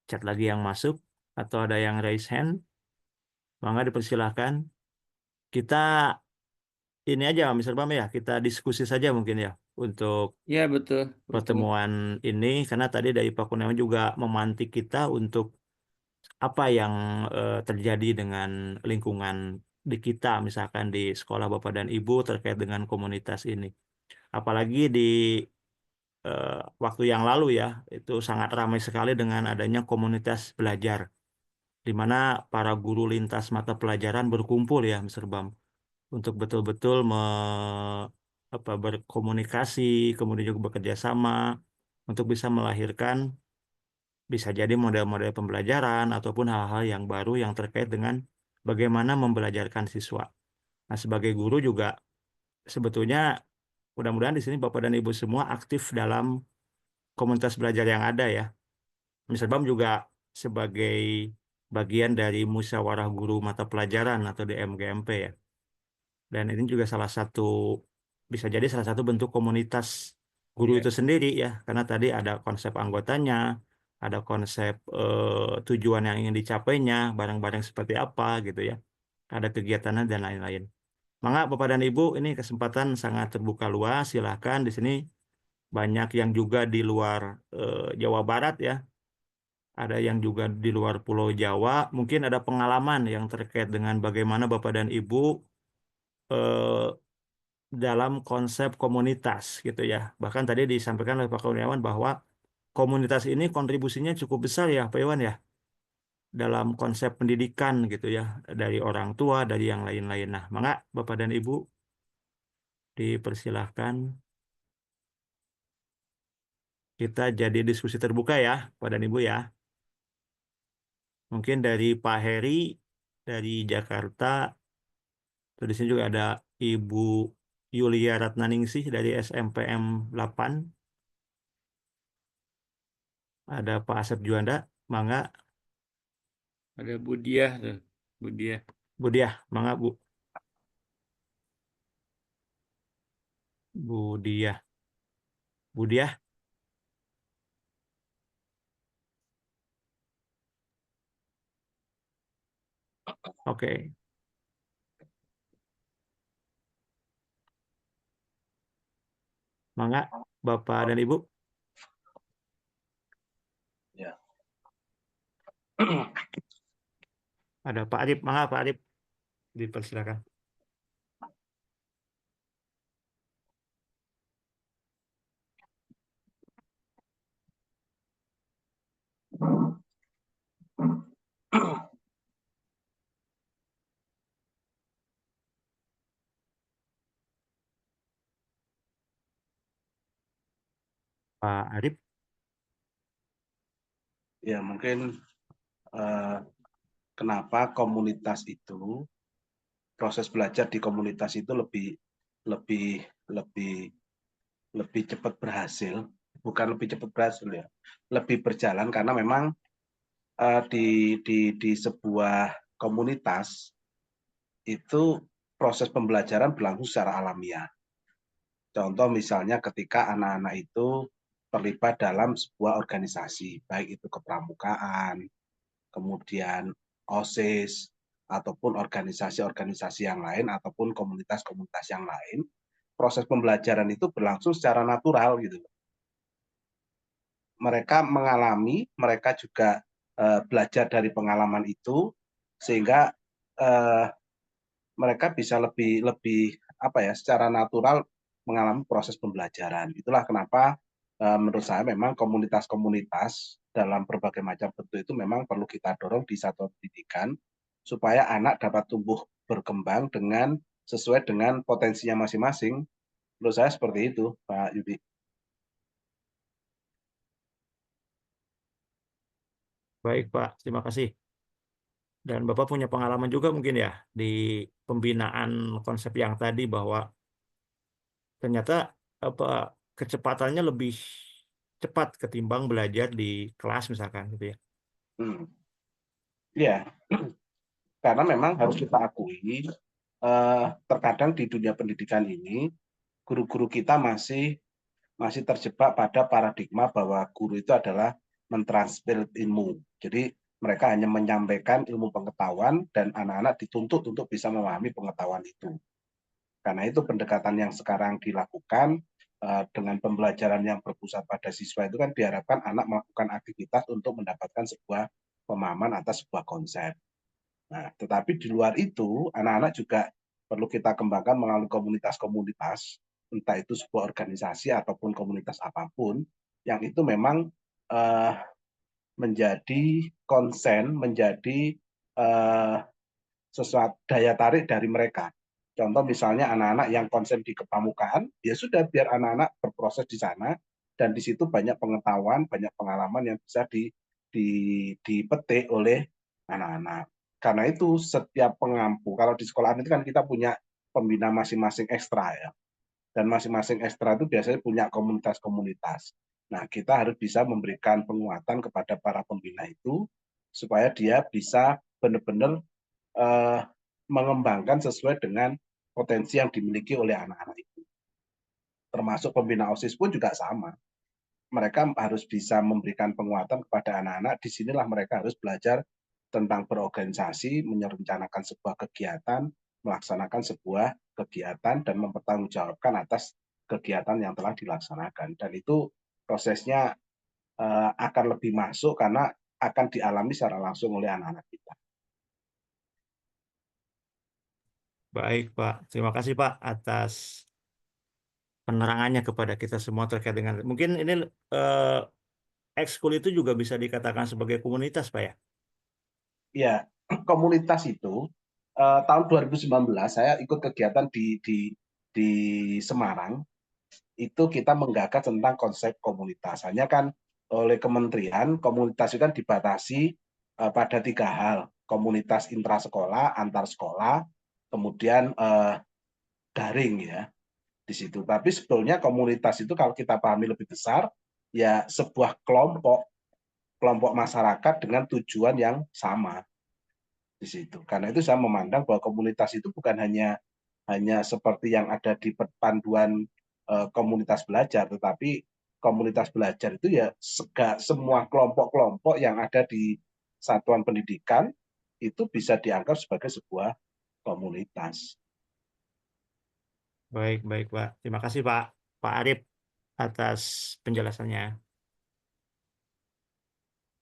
chat lagi yang masuk atau ada yang raise hand. Mangga dipersilahkan. Kita ini aja, Mr. Bam ya, kita diskusi saja mungkin ya untuk Ya, betul, betul. pertemuan ini, karena tadi dari Pak Kurniawan juga memantik kita untuk apa yang terjadi dengan lingkungan di kita, misalkan di sekolah Bapak dan Ibu terkait dengan komunitas ini. Apalagi di waktu yang lalu ya, itu sangat ramai sekali dengan adanya komunitas belajar, di mana para guru lintas mata pelajaran berkumpul ya, Mr. Bam, untuk betul-betul berkomunikasi, kemudian juga bekerja sama untuk bisa melahirkan bisa jadi model-model pembelajaran ataupun hal-hal yang baru yang terkait dengan bagaimana membelajarkan siswa. Nah, sebagai guru juga sebetulnya mudah-mudahan di sini Bapak dan Ibu semua aktif dalam komunitas belajar yang ada ya. Mr. Bam juga sebagai bagian dari musyawarah guru mata pelajaran atau di MGMP ya. Dan ini juga bisa jadi salah satu bentuk komunitas guru itu sendiri ya, karena tadi ada konsep anggotanya, ada konsep tujuan yang ingin dicapainya, barang-barang seperti apa gitu ya, ada kegiatannya dan lain-lain. Mangga Bapak dan Ibu, ini kesempatan sangat terbuka luas, silahkan di sini banyak yang juga di luar Jawa Barat ya, ada yang juga di luar Pulau Jawa, mungkin ada pengalaman yang terkait dengan bagaimana Bapak dan Ibu eh, dalam konsep komunitas gitu ya. Bahkan tadi disampaikan oleh Pak Kurniawan bahwa komunitas ini kontribusinya cukup besar ya Pak Iwan ya dalam konsep pendidikan gitu ya dari orang tua, dari yang lain-lain. Nah, mangga Bapak dan Ibu dipersilahkan kita jadi diskusi terbuka ya Bapak dan Ibu ya. Mungkin dari Pak Heri dari Jakarta, terus di sini juga ada Ibu Yulia Ratnaningsih dari SMPM 8. Ada Pak Asep Juanda, mangga. Ada Budiah tuh, Budiah. Bu Diah, mangga Bu. Bu Diah. Bu Diah, oke. Mangga, Bapak dan Ibu. Ya. Ada Pak Arif, maaf Pak Arif, dipersilakan. Pak Arif, Ya, mungkin kenapa komunitas itu, proses belajar di komunitas itu lebih lebih lebih cepat berhasil, bukan lebih cepat berhasil ya, lebih berjalan karena memang di sebuah komunitas itu proses pembelajaran berlangsung secara alamiah. Contoh misalnya ketika anak-anak itu terlibat dalam sebuah organisasi, baik itu kepramukaan, kemudian OSIS, ataupun organisasi-organisasi yang lain, ataupun komunitas-komunitas yang lain, proses pembelajaran itu berlangsung secara natural gitu. Mereka mengalami, mereka juga belajar dari pengalaman itu, sehingga mereka bisa lebih secara natural mengalami proses pembelajaran. Itulah kenapa menurut saya memang komunitas-komunitas dalam berbagai macam bentuk itu memang perlu kita dorong di satuan pendidikan supaya anak dapat tumbuh berkembang sesuai dengan potensinya masing-masing. Menurut saya seperti itu, Pak Yudi. baik Pak, terima kasih. Dan Bapak punya pengalaman juga mungkin ya di pembinaan konsep yang tadi bahwa ternyata apa kecepatannya lebih cepat ketimbang belajar di kelas misalkan gitu ya. Ya, karena memang harus kita akui, terkadang di dunia pendidikan ini, guru-guru kita masih terjebak pada paradigma bahwa guru itu adalah mentransfer ilmu. Jadi mereka hanya menyampaikan ilmu pengetahuan dan anak-anak dituntut untuk bisa memahami pengetahuan itu. Karena itu pendekatan yang sekarang dilakukan dengan pembelajaran yang berpusat pada siswa itu kan diharapkan anak melakukan aktivitas untuk mendapatkan sebuah pemahaman atas sebuah konsep. Nah, tetapi di luar itu, anak-anak juga perlu kita kembangkan melalui komunitas-komunitas, entah itu sebuah organisasi ataupun komunitas apapun, yang itu memang menjadi konsen, menjadi sesuatu daya tarik dari mereka. Contoh misalnya anak-anak yang konsen di kepramukaan, ya sudah biar anak-anak berproses di sana, dan di situ banyak pengetahuan, banyak pengalaman yang bisa dipetik oleh anak-anak. Karena itu setiap pengampu, kalau di sekolah itu kan kita punya pembina masing-masing ekstra ya, dan masing-masing ekstra itu biasanya punya komunitas-komunitas. Nah, kita harus bisa memberikan penguatan kepada para pembina itu supaya dia bisa benar-benar mengembangkan sesuai dengan potensi yang dimiliki oleh anak-anak itu. Termasuk pembina OSIS pun juga sama. Mereka harus bisa memberikan penguatan kepada anak-anak. Disinilah mereka harus belajar tentang berorganisasi, merencanakan sebuah kegiatan, melaksanakan sebuah kegiatan, dan mempertanggungjawabkan atas kegiatan yang telah dilaksanakan. Dan itu prosesnya akan lebih masuk karena akan dialami secara langsung oleh anak-anak kita. Baik Pak, terima kasih Pak atas penerangannya kepada kita semua terkait dengan mungkin ini ekskul itu juga bisa dikatakan sebagai komunitas Pak ya. Ya, komunitas itu tahun 2019 saya ikut kegiatan di Semarang, itu kita menggagas tentang konsep komunitas. Hanya kan oleh kementerian, komunitas itu kan dibatasi pada 3 hal, komunitas intrasekolah, antar sekolah, kemudian daring ya di situ. Tapi sebetulnya komunitas itu kalau kita pahami lebih besar, ya sebuah kelompok masyarakat dengan tujuan yang sama di situ. Karena itu saya memandang bahwa komunitas itu bukan hanya seperti yang ada di panduan komunitas belajar, tetapi komunitas belajar itu ya semua kelompok-kelompok yang ada di satuan pendidikan itu bisa dianggap sebagai sebuah komunitas. Baik, baik Pak. Terima kasih Pak Arif atas penjelasannya.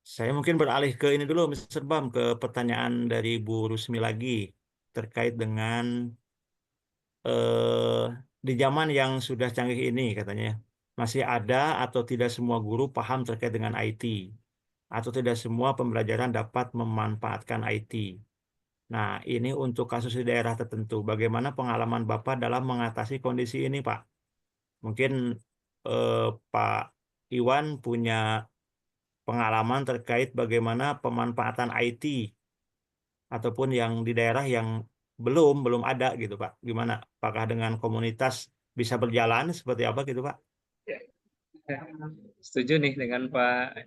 Saya mungkin beralih ke ini dulu, Mr. Bam, ke pertanyaan dari Bu Rusmi lagi terkait dengan eh, di zaman yang sudah canggih ini katanya masih ada atau tidak semua guru paham terkait dengan IT atau tidak semua pembelajaran dapat memanfaatkan IT. Nah, ini untuk kasus di daerah tertentu. Bagaimana pengalaman Bapak dalam mengatasi kondisi ini, Pak? Mungkin eh, Pak Iwan punya pengalaman terkait bagaimana pemanfaatan IT ataupun yang di daerah yang belum ada gitu, Pak. Gimana? Apakah dengan komunitas bisa berjalan seperti apa gitu, Pak? Ya, setuju nih dengan Pak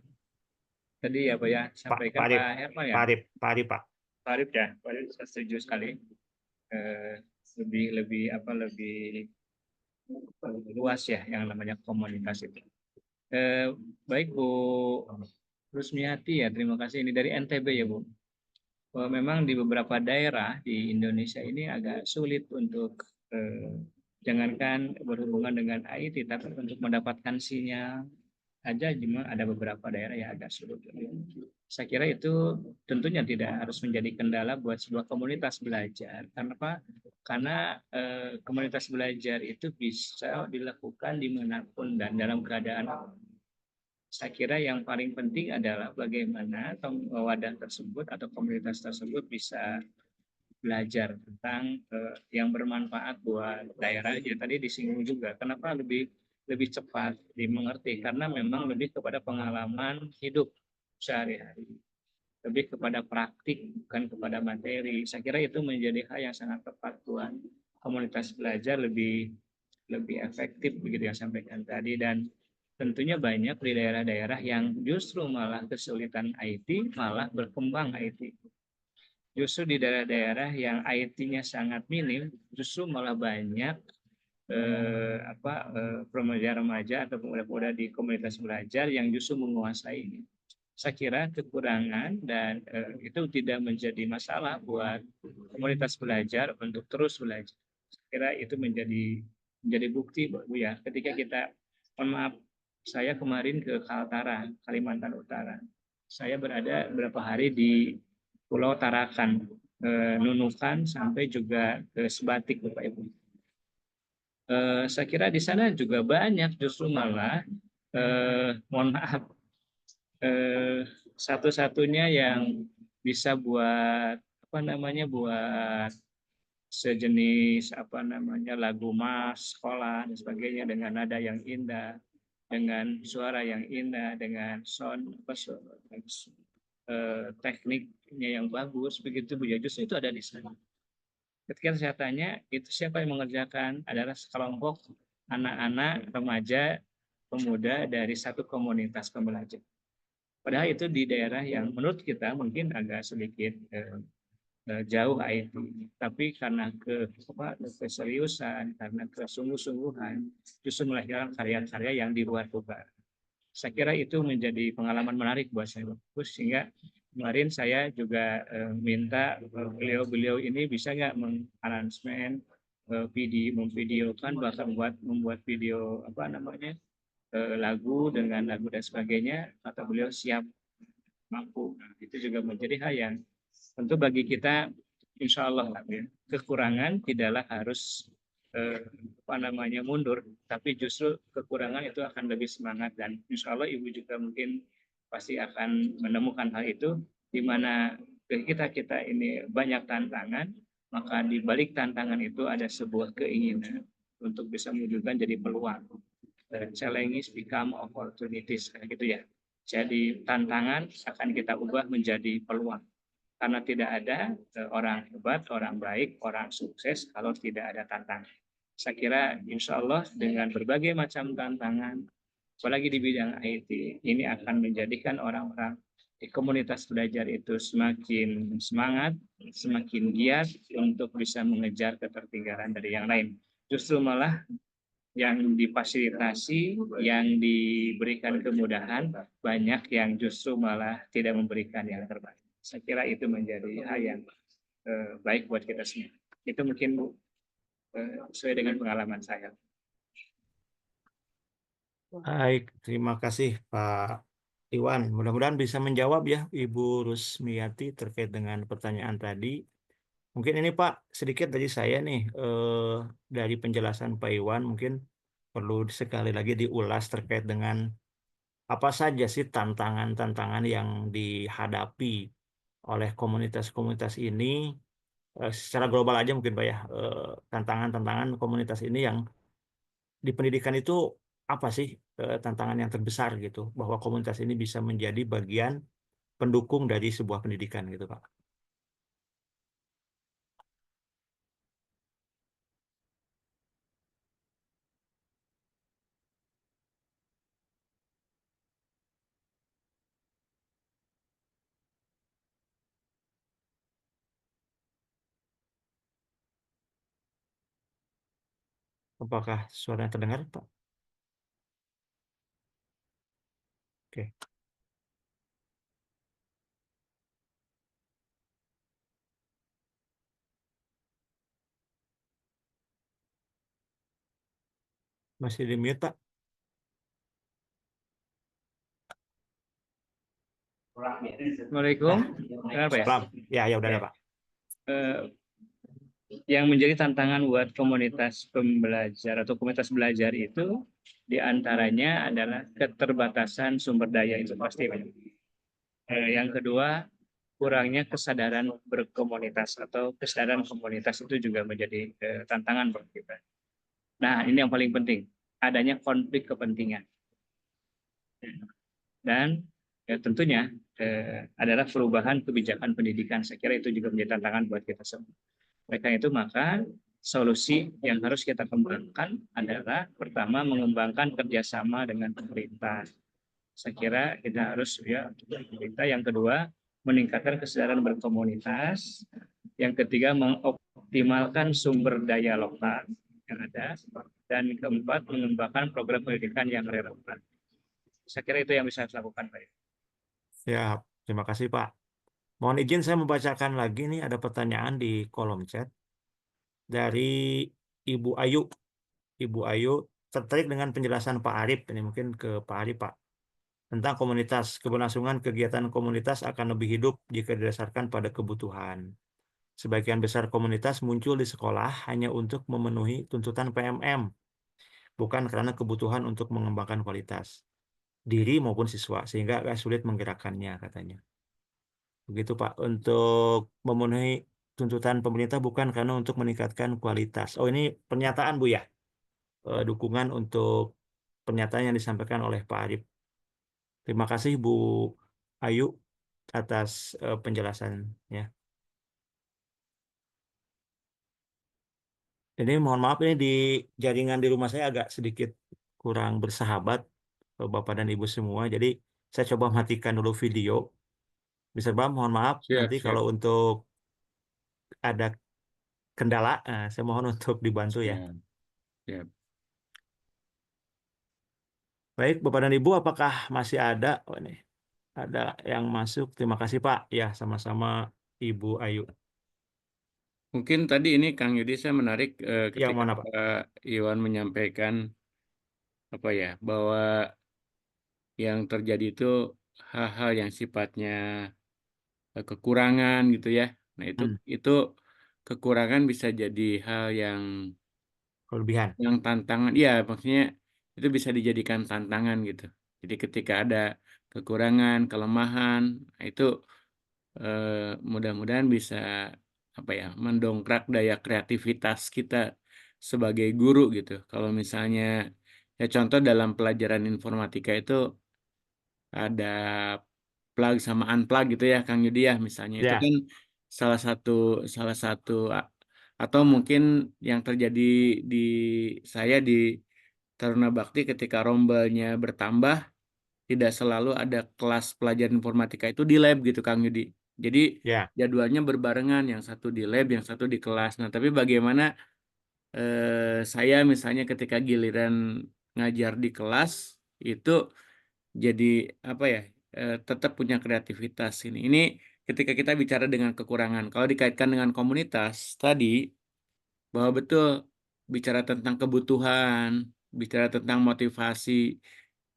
tadi ya Pak ya, Pak sampaikan Arif, Pak Herman ya. Pak Arif, Pak. Pak Arif ya, Pak Arif saya setuju sekali. Eh, lebih lebih apa lebih luas ya yang namanya komunitas itu. Baik Bu Rusmiati ya, terima kasih. Ini dari NTB ya Bu. Memang di beberapa daerah di Indonesia ini agak sulit untuk jangankan berhubungan dengan IT, tapi untuk mendapatkan sinyal aja cuma ada beberapa daerah yang agak sulit. Saya kira itu tentunya tidak harus menjadi kendala buat sebuah komunitas belajar. Karena apa? Karena komunitas belajar itu bisa dilakukan dimanapun dan dalam keadaan. Saya kira yang paling penting adalah bagaimana wadah tersebut atau komunitas tersebut bisa belajar tentang yang bermanfaat buat daerahnya. Tadi disinggung juga, kenapa lebih lebih cepat dimengerti? Karena memang lebih kepada pengalaman hidup sehari-hari, lebih kepada praktik bukan kepada materi. Saya kira itu menjadi hal yang sangat tepat buat komunitas belajar lebih lebih efektif begitu yang sampaikan tadi. Dan tentunya banyak di daerah-daerah yang justru malah kesulitan IT malah berkembang IT. Justru di daerah-daerah yang IT-nya sangat minim justru malah banyak remaja-remaja atau pemuda-pemuda di komunitas belajar yang justru menguasai. Saya kira kekurangan dan itu tidak menjadi masalah buat komunitas belajar untuk terus belajar. Saya kira itu menjadi bukti Bu ya, ketika kita, mohon maaf, saya kemarin ke Kaltara, Kalimantan Utara. Saya berada beberapa hari di Pulau Tarakan, Nunukan sampai juga ke Sebatik, Bapak Ibu. Saya kira di sana juga banyak justru malah mohon maaf satu-satunya yang bisa buat apa namanya buat sejenis lagu mas sekolah dan sebagainya dengan nada yang indah, dengan suara yang indah, dengan tekniknya yang bagus begitu Bu ya, justru itu ada di sana. Ketika saya tanya itu siapa yang mengerjakan, adalah sekelompok anak-anak remaja pemuda dari satu komunitas pembelajar. Padahal itu di daerah yang menurut kita mungkin agak sedikit jauh IT, tapi karena keseriusan, karena kesungguh-sungguhan, justru melahirkan karya-karya yang di luar dugaan. Saya kira itu menjadi pengalaman menarik buat saya, sehingga kemarin saya juga minta beliau-beliau ini bisa nggak mengarrangement memvideokan, bahkan membuat video lagu dengan lagu dan sebagainya, atau beliau siap mampu. Nah, itu juga menjadi hal yang tentu bagi kita, insya Allah ya, kekurangan tidaklah harus mundur, tapi justru kekurangan itu akan lebih semangat, dan insya Allah Ibu juga mungkin pasti akan menemukan hal itu, di mana kita ini banyak tantangan, maka di balik tantangan itu ada sebuah keinginan untuk bisa mewujudkan jadi peluang. Challenges become opportunities, kayak gitu ya. Jadi tantangan akan kita ubah menjadi peluang. Karena tidak ada orang hebat, orang baik, orang sukses kalau tidak ada tantangan. Saya kira insya Allah dengan berbagai macam tantangan, apalagi di bidang IT, ini akan menjadikan orang-orang di komunitas belajar itu semakin semangat, semakin giat untuk bisa mengejar ketertinggalan dari yang lain. Justru malah yang difasilitasi, yang diberikan kemudahan, banyak yang justru malah tidak memberikan yang terbaik. Saya kira itu menjadi hal yang baik buat kita semua. Itu mungkin Bu, sesuai dengan pengalaman saya. Baik, terima kasih Pak Iwan, mudah-mudahan bisa menjawab ya Ibu Rusmiati terkait dengan pertanyaan tadi. Mungkin ini Pak, sedikit dari saya nih, dari penjelasan Pak Iwan, mungkin perlu sekali lagi diulas terkait dengan apa saja sih tantangan-tantangan yang dihadapi oleh komunitas-komunitas ini, secara global aja mungkin Pak ya, tantangan-tantangan komunitas ini yang di pendidikan itu apa sih tantangan yang terbesar gitu, bahwa komunitas ini bisa menjadi bagian pendukung dari sebuah pendidikan gitu Pak. Apakah suaranya terdengar Pak? Oke, masih di mute Pak? Assalamualaikum. Dengar Pak ya? Paham? Ya udah Ya. ada Pak. Eh, yang menjadi tantangan buat komunitas pembelajar atau komunitas belajar itu diantaranya adalah keterbatasan sumber daya itu pasti Pak. Yang kedua, kurangnya kesadaran berkomunitas atau kesadaran komunitas itu juga menjadi tantangan buat kita. Nah, ini yang paling penting, adanya konflik kepentingan. Dan tentunya adalah perubahan kebijakan pendidikan. Saya kira itu juga menjadi tantangan buat kita semua. Oleh karena itu, maka solusi yang harus kita kembangkan adalah pertama mengembangkan kerjasama dengan pemerintah. Saya kira kita harus ya pemerintah. Yang kedua, meningkatkan kesadaran berkomunitas. Yang ketiga, mengoptimalkan sumber daya lokal yang ada. Dan keempat, mengembangkan program pendidikan yang relevan. Saya kira itu yang bisa dilakukan, Pak. Siap, terima kasih Pak. Mohon izin saya membacakan lagi nih, ada pertanyaan di kolom chat dari Ibu Ayu. Ibu Ayu tertarik dengan penjelasan Pak Arif, ini mungkin ke Pak Arif Pak, tentang komunitas. Keberlangsungan kegiatan komunitas akan lebih hidup jika didasarkan pada kebutuhan. Sebagian besar komunitas muncul di sekolah hanya untuk memenuhi tuntutan PMM, bukan karena kebutuhan untuk mengembangkan kualitas diri maupun siswa, sehingga agak sulit menggerakkannya katanya. Begitu Pak, untuk memenuhi tuntutan pemerintah bukan karena untuk meningkatkan kualitas. Oh ini pernyataan Bu ya, dukungan untuk pernyataan yang disampaikan oleh Pak Arif. Terima kasih Bu Ayu atas penjelasannya. Ini mohon maaf, ini di jaringan di rumah saya agak sedikit kurang bersahabat, Bapak dan Ibu semua. Jadi saya coba matikan dulu video. Mr. Bam, mohon maaf Siap, nanti siap. kalau untuk ada kendala, saya mohon untuk dibantu ya. Siap, siap. Baik, Bapak dan Ibu, apakah masih ada? Oh, ini ada yang masuk. Terima kasih Pak. Ya, sama-sama Ibu Ayu. Mungkin tadi ini Kang Yudi saya menarik Yang ketika mana Pak? Pak Iwan menyampaikan apa ya bahwa yang terjadi itu hal-hal yang sifatnya kekurangan gitu ya. Nah Hmm, itu kekurangan bisa jadi hal kelebihan. yang tantangan. Iya maksudnya itu bisa dijadikan tantangan gitu. Jadi ketika ada kekurangan, kelemahan, nah itu mudah-mudahan bisa apa ya mendongkrak daya kreativitas kita sebagai guru gitu. Kalau misalnya ya contoh dalam pelajaran informatika itu ada plug sama unplug gitu ya Kang Yudi ya misalnya itu Ya, kan salah satu atau mungkin yang terjadi di saya di Taruna Bakti ketika rombanya bertambah tidak selalu ada kelas pelajaran informatika itu di lab gitu Kang Yudi. Jadi ya, jadwalnya berbarengan, yang satu di lab, yang satu di kelas. Nah, tapi bagaimana saya misalnya ketika giliran ngajar di kelas itu jadi apa ya tetap punya kreativitas ini. Ini ketika kita bicara dengan kekurangan. Kalau dikaitkan dengan komunitas tadi bahwa betul bicara tentang kebutuhan, bicara tentang motivasi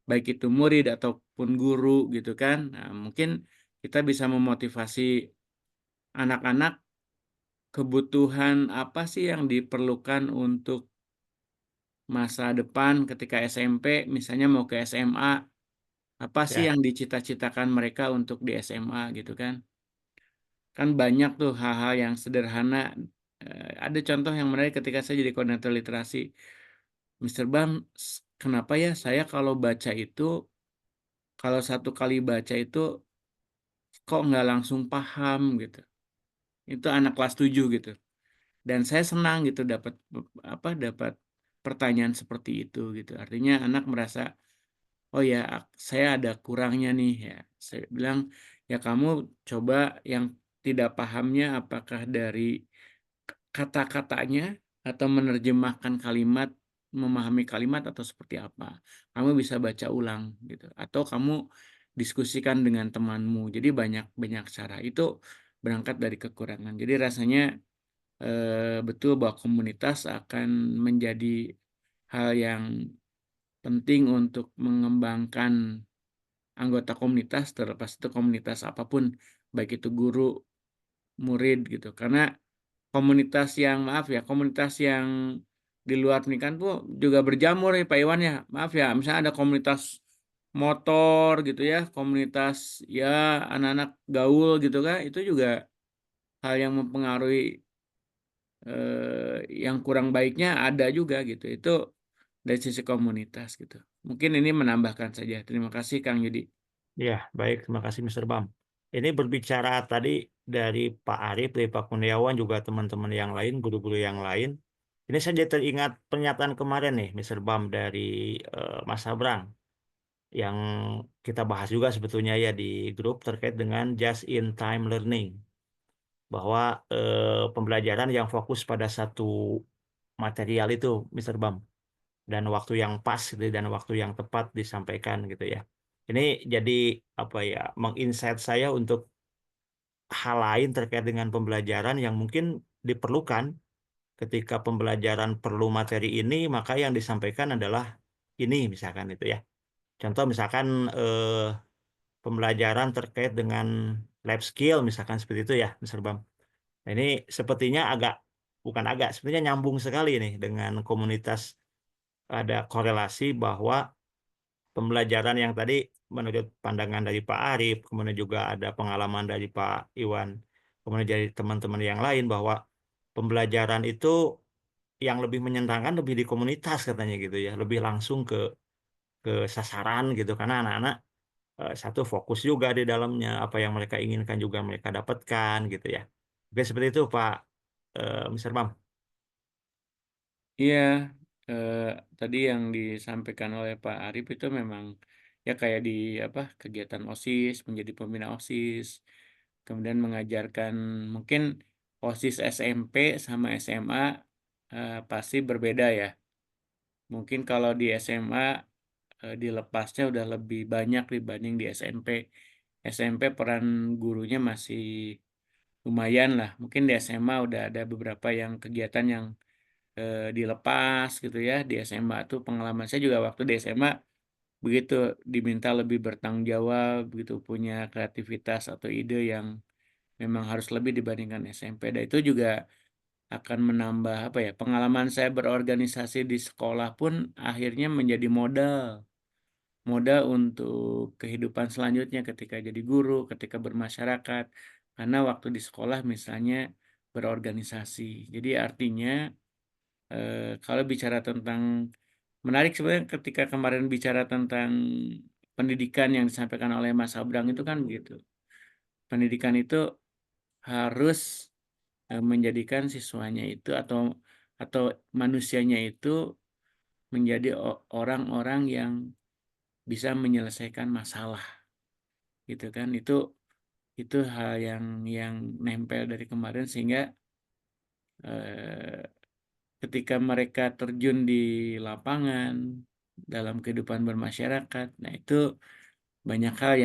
baik itu murid atau pun guru gitu kan. Nah, mungkin kita bisa memotivasi anak-anak kebutuhan apa sih yang diperlukan untuk masa depan ketika SMP, misalnya mau ke SMA, apa sih Ya, yang dicita-citakan mereka untuk di SMA gitu kan. Kan banyak tuh hal-hal yang sederhana. Ada contoh yang menarik ketika saya jadi koordinator literasi. Mr. Bam, kenapa ya saya kalau baca itu, kalau satu kali baca itu kok nggak langsung paham gitu. Itu anak kelas 7 gitu. Dan saya senang gitu dapat pertanyaan seperti itu gitu. Artinya anak merasa, oh ya, saya ada kurangnya nih ya. Saya bilang, ya kamu coba yang tidak pahamnya apakah dari kata-katanya atau menerjemahkan kalimat, memahami kalimat atau seperti apa. Kamu bisa baca ulang gitu. Atau kamu diskusikan dengan temanmu. Jadi banyak cara. Itu berangkat dari kekurangan. Jadi rasanya betul bahwa komunitas akan menjadi hal yang penting untuk mengembangkan anggota komunitas, terlepas itu komunitas apapun, baik itu guru, murid gitu. Karena komunitas yang, maaf ya, komunitas yang di luar pernikahan tuh juga berjamur ya Pak Iwan ya. Maaf ya, misalnya ada komunitas motor gitu ya, komunitas ya anak-anak gaul gitu kan, itu juga hal yang mempengaruhi yang kurang baiknya ada juga gitu. Itu dari sisi komunitas gitu. Mungkin ini menambahkan saja. Terima kasih Kang Yudi. ya, baik. Terima kasih Mr. Bam. Ini berbicara tadi dari Pak Arief, dari Pak Kurniawan, juga teman-teman yang lain, guru-guru yang lain. Ini saja teringat pernyataan kemarin nih, Mr. Bam, dari Mas Abrang, yang kita bahas juga sebetulnya ya di grup terkait dengan just-in-time learning. Bahwa pembelajaran yang fokus pada satu material itu, Mr. Bam, dan waktu yang pas gitu, dan waktu yang tepat disampaikan gitu ya. Ini jadi apa ya, menginsight saya untuk hal lain terkait dengan pembelajaran yang mungkin diperlukan ketika pembelajaran perlu materi ini, maka yang disampaikan adalah ini misalkan itu ya. Contoh misalkan pembelajaran terkait dengan life skill misalkan seperti itu ya, Mr. Bam. Nah, ini sepertinya bukan agak, sebenarnya nyambung sekali nih dengan komunitas. Ada korelasi bahwa pembelajaran yang tadi menurut pandangan dari Pak Arief, kemudian juga ada pengalaman dari Pak Iwan, kemudian dari teman-teman yang lain, bahwa pembelajaran itu yang lebih menyenangkan lebih di komunitas katanya gitu ya, lebih langsung ke sasaran gitu, karena anak-anak satu fokus juga di dalamnya, apa yang mereka inginkan juga mereka dapatkan gitu ya. Oke, seperti itu Pak Mr. Bam. Iya, eh, tadi yang disampaikan oleh Pak Arief itu memang ya kayak di apa kegiatan OSIS, menjadi pembina OSIS, kemudian mengajarkan mungkin OSIS SMP sama SMA pasti berbeda ya. Mungkin kalau di SMA dilepasnya udah lebih banyak dibanding di SMP. SMP peran gurunya masih lumayan lah. Mungkin di SMA udah ada beberapa yang kegiatan yang dilepas gitu ya. Di SMA tuh pengalaman saya juga waktu di SMA begitu diminta lebih bertanggung jawab, begitu punya kreativitas atau ide yang memang harus lebih dibandingkan SMP. Dan itu juga akan menambah apa ya, pengalaman saya berorganisasi di sekolah pun akhirnya menjadi modal untuk kehidupan selanjutnya ketika jadi guru, ketika bermasyarakat. Karena waktu di sekolah misalnya berorganisasi. Jadi artinya kalau bicara tentang menarik sebenarnya ketika kemarin bicara tentang pendidikan yang disampaikan oleh Mas Abrang itu kan begitu. Pendidikan itu harus menjadikan siswanya itu atau manusianya itu menjadi orang-orang yang bisa menyelesaikan masalah gitu kan. Itu hal yang nempel dari kemarin sehingga eh, ketika mereka terjun di lapangan dalam kehidupan bermasyarakat, nah itu banyak hal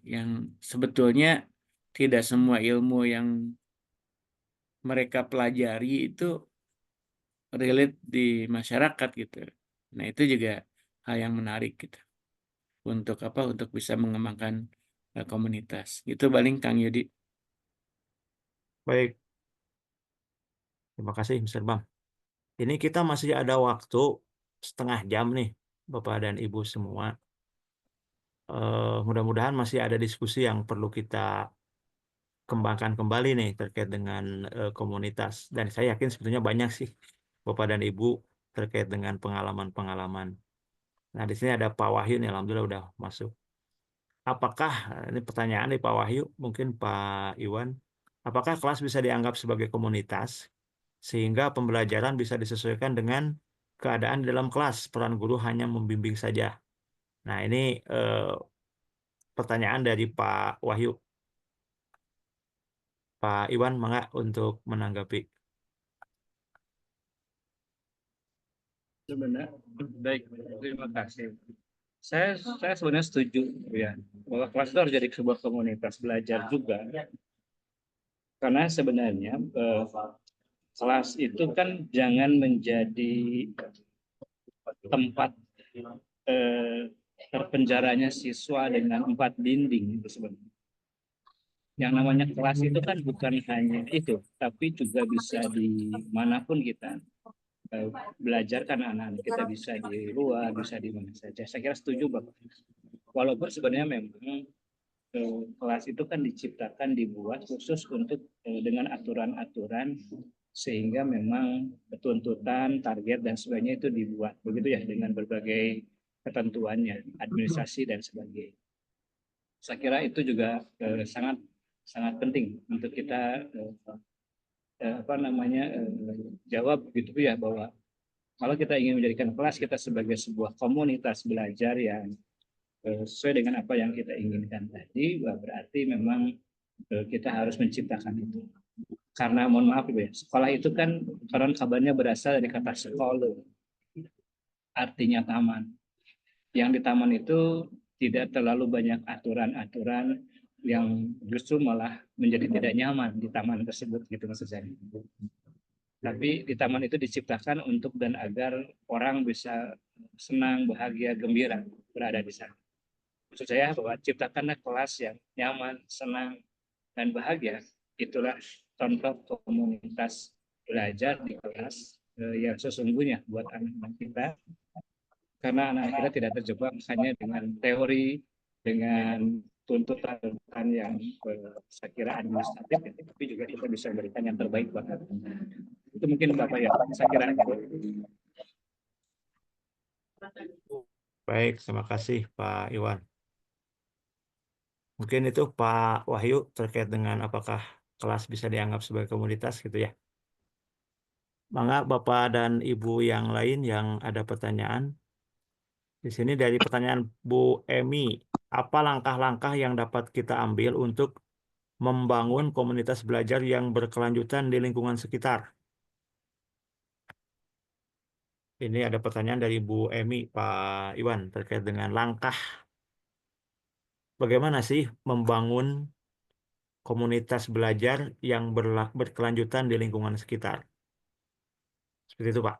yang sebetulnya tidak semua ilmu yang mereka pelajari itu relate di masyarakat gitu. Nah itu juga hal yang menarik gitu. untuk apa? Untuk bisa mengembangkan komunitas. Itu paling Kang Yudi. Baik, terima kasih Mr. Bam. Ini kita masih ada waktu setengah jam nih, Bapak dan Ibu semua. Mudah-mudahan masih ada diskusi yang perlu kita kembangkan kembali nih terkait dengan komunitas. Dan saya yakin sebetulnya banyak sih Bapak dan Ibu terkait dengan pengalaman-pengalaman. Nah, di sini ada Pak Wahyu nih, alhamdulillah udah masuk. Apakah, ini pertanyaan nih Pak Wahyu, mungkin Pak Iwan, apakah kelas bisa dianggap sebagai komunitas sehingga pembelajaran bisa disesuaikan dengan keadaan di dalam kelas, peran guru hanya membimbing saja? Nah, ini pertanyaan dari Pak Wahyu. Pak Iwan, mangga untuk menanggapi. Sebenarnya, baik, terima kasih. Saya sebenarnya setuju ya bahwa kelas itu harus jadi sebuah komunitas belajar juga, karena sebenarnya kelas itu kan jangan menjadi tempat terpenjaranya siswa dengan empat dinding itu sebenarnya. Yang namanya kelas itu kan bukan hanya itu, tapi juga bisa dimanapun kita belajar, karena anak-anak kita bisa di luar, bisa di mana saja. Saya kira setuju Bapak. Walaupun sebenarnya memang kelas itu kan diciptakan, dibuat khusus untuk dengan aturan-aturan, sehingga memang tuntutan, target dan sebagainya itu dibuat begitu ya, dengan berbagai ketentuannya, administrasi dan sebagainya. Saya kira itu juga sangat sangat penting untuk kita jawab gitu ya, bahwa kalau kita ingin menjadikan kelas kita sebagai sebuah komunitas belajar yang sesuai dengan apa yang kita inginkan tadi, berarti memang kita harus menciptakan itu. Karena mohon maaf ya, sekolah itu kan konon kabarnya berasal dari kata sekolah, artinya taman. Yang di taman itu tidak terlalu banyak aturan-aturan yang justru malah menjadi tidak nyaman di taman tersebut, gitu maksud saya. Tapi di taman itu diciptakan untuk dan agar orang bisa senang, bahagia, gembira berada di sana. Maksud saya bahwa ciptakanlah kelas yang nyaman, senang, dan bahagia. Itulah contoh komunitas belajar di kelas yang sesungguhnya buat anak-anak kita. Karena anak-anak kita tidak terjebak hanya dengan teori, dengan tuntutan yang saya kira administratif, tapi juga kita bisa memberikan yang terbaik buat anak-anak. Itu mungkin Bapak ya, saya kira. Baik, terima kasih Pak Iwan. Mungkin itu Pak Wahyu terkait dengan apakah kelas bisa dianggap sebagai komunitas gitu ya. Mangga Bapak dan Ibu yang lain yang ada pertanyaan. Di sini dari pertanyaan Bu Emi, apa langkah-langkah yang dapat kita ambil untuk membangun komunitas belajar yang berkelanjutan di lingkungan sekitar? Ini ada pertanyaan dari Bu Emi, Pak Iwan, terkait dengan langkah bagaimana sih membangun komunitas belajar yang berkelanjutan di lingkungan sekitar. Seperti itu, Pak.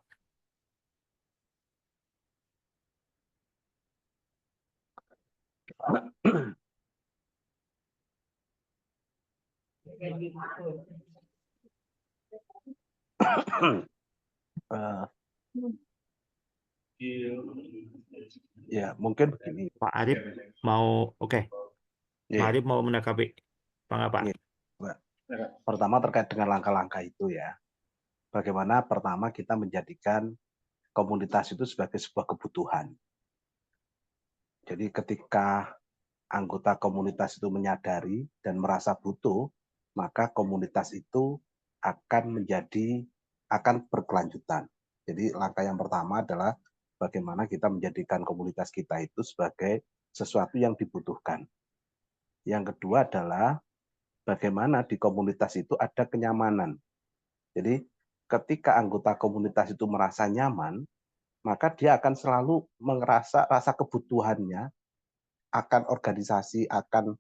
Ya, mungkin begini. Pak Arif mau, oke. Pak Ya, Arif mau menanggapi. Pak. ya. Pertama terkait dengan langkah-langkah itu ya. Bagaimana pertama kita menjadikan komunitas itu sebagai sebuah kebutuhan. Jadi ketika anggota komunitas itu menyadari dan merasa butuh, maka komunitas itu akan berkelanjutan. Jadi langkah yang pertama adalah bagaimana kita menjadikan komunitas kita itu sebagai sesuatu yang dibutuhkan. Yang kedua adalah bagaimana di komunitas itu ada kenyamanan. Jadi ketika anggota komunitas itu merasa nyaman, maka dia akan selalu merasa rasa kebutuhannya akan organisasi, akan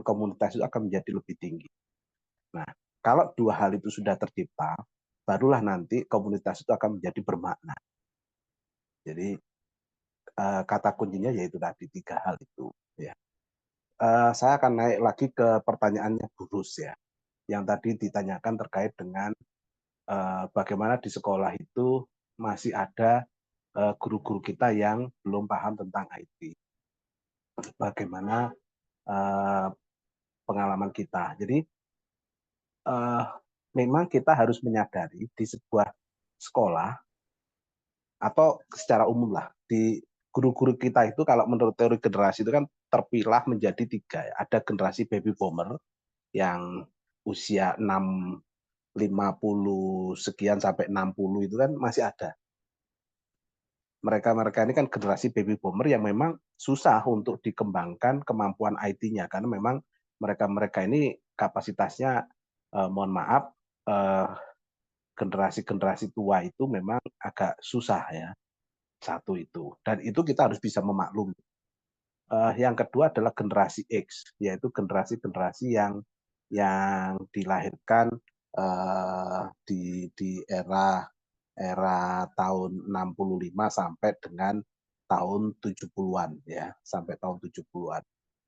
komunitas itu akan menjadi lebih tinggi. Nah, kalau dua hal itu sudah tercipta, barulah nanti komunitas itu akan menjadi bermakna. Jadi kata kuncinya yaitu tadi 3 hal itu ya. Saya akan naik lagi ke pertanyaannya Bu Rus ya, yang tadi ditanyakan terkait dengan bagaimana di sekolah itu masih ada guru-guru kita yang belum paham tentang IT. Bagaimana pengalaman kita. Jadi memang kita harus menyadari di sebuah sekolah atau secara umum lah, di guru-guru kita itu kalau menurut teori generasi itu kan terpilah menjadi 3 ya. Ada generasi baby boomer yang usia 50 sekian sampai 60 itu kan masih ada. Mereka ini kan generasi baby boomer yang memang susah untuk dikembangkan kemampuan IT-nya karena memang mereka ini kapasitasnya mohon maaf generasi-generasi tua itu memang agak susah ya. Satu itu. Dan itu kita harus bisa memaklumi. Yang kedua adalah generasi X, yaitu generasi-generasi yang dilahirkan di era tahun 65 sampai dengan tahun 70-an ya, sampai tahun 70-an.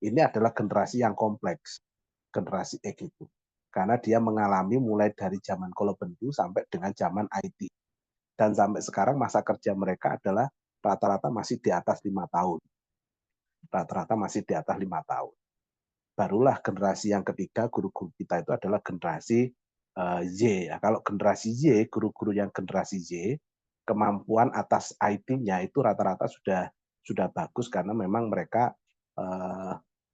Ini adalah generasi yang kompleks, generasi X itu. Karena dia mengalami mulai dari zaman kolobendu sampai dengan zaman IT. Dan sampai sekarang masa kerja mereka adalah rata-rata masih di atas 5 tahun. Rata-rata masih di atas 5 tahun. Barulah generasi yang ketiga, guru-guru kita itu adalah generasi Y. Ya, kalau generasi Y, guru-guru yang generasi Y, kemampuan atas IT-nya itu rata-rata sudah bagus karena memang mereka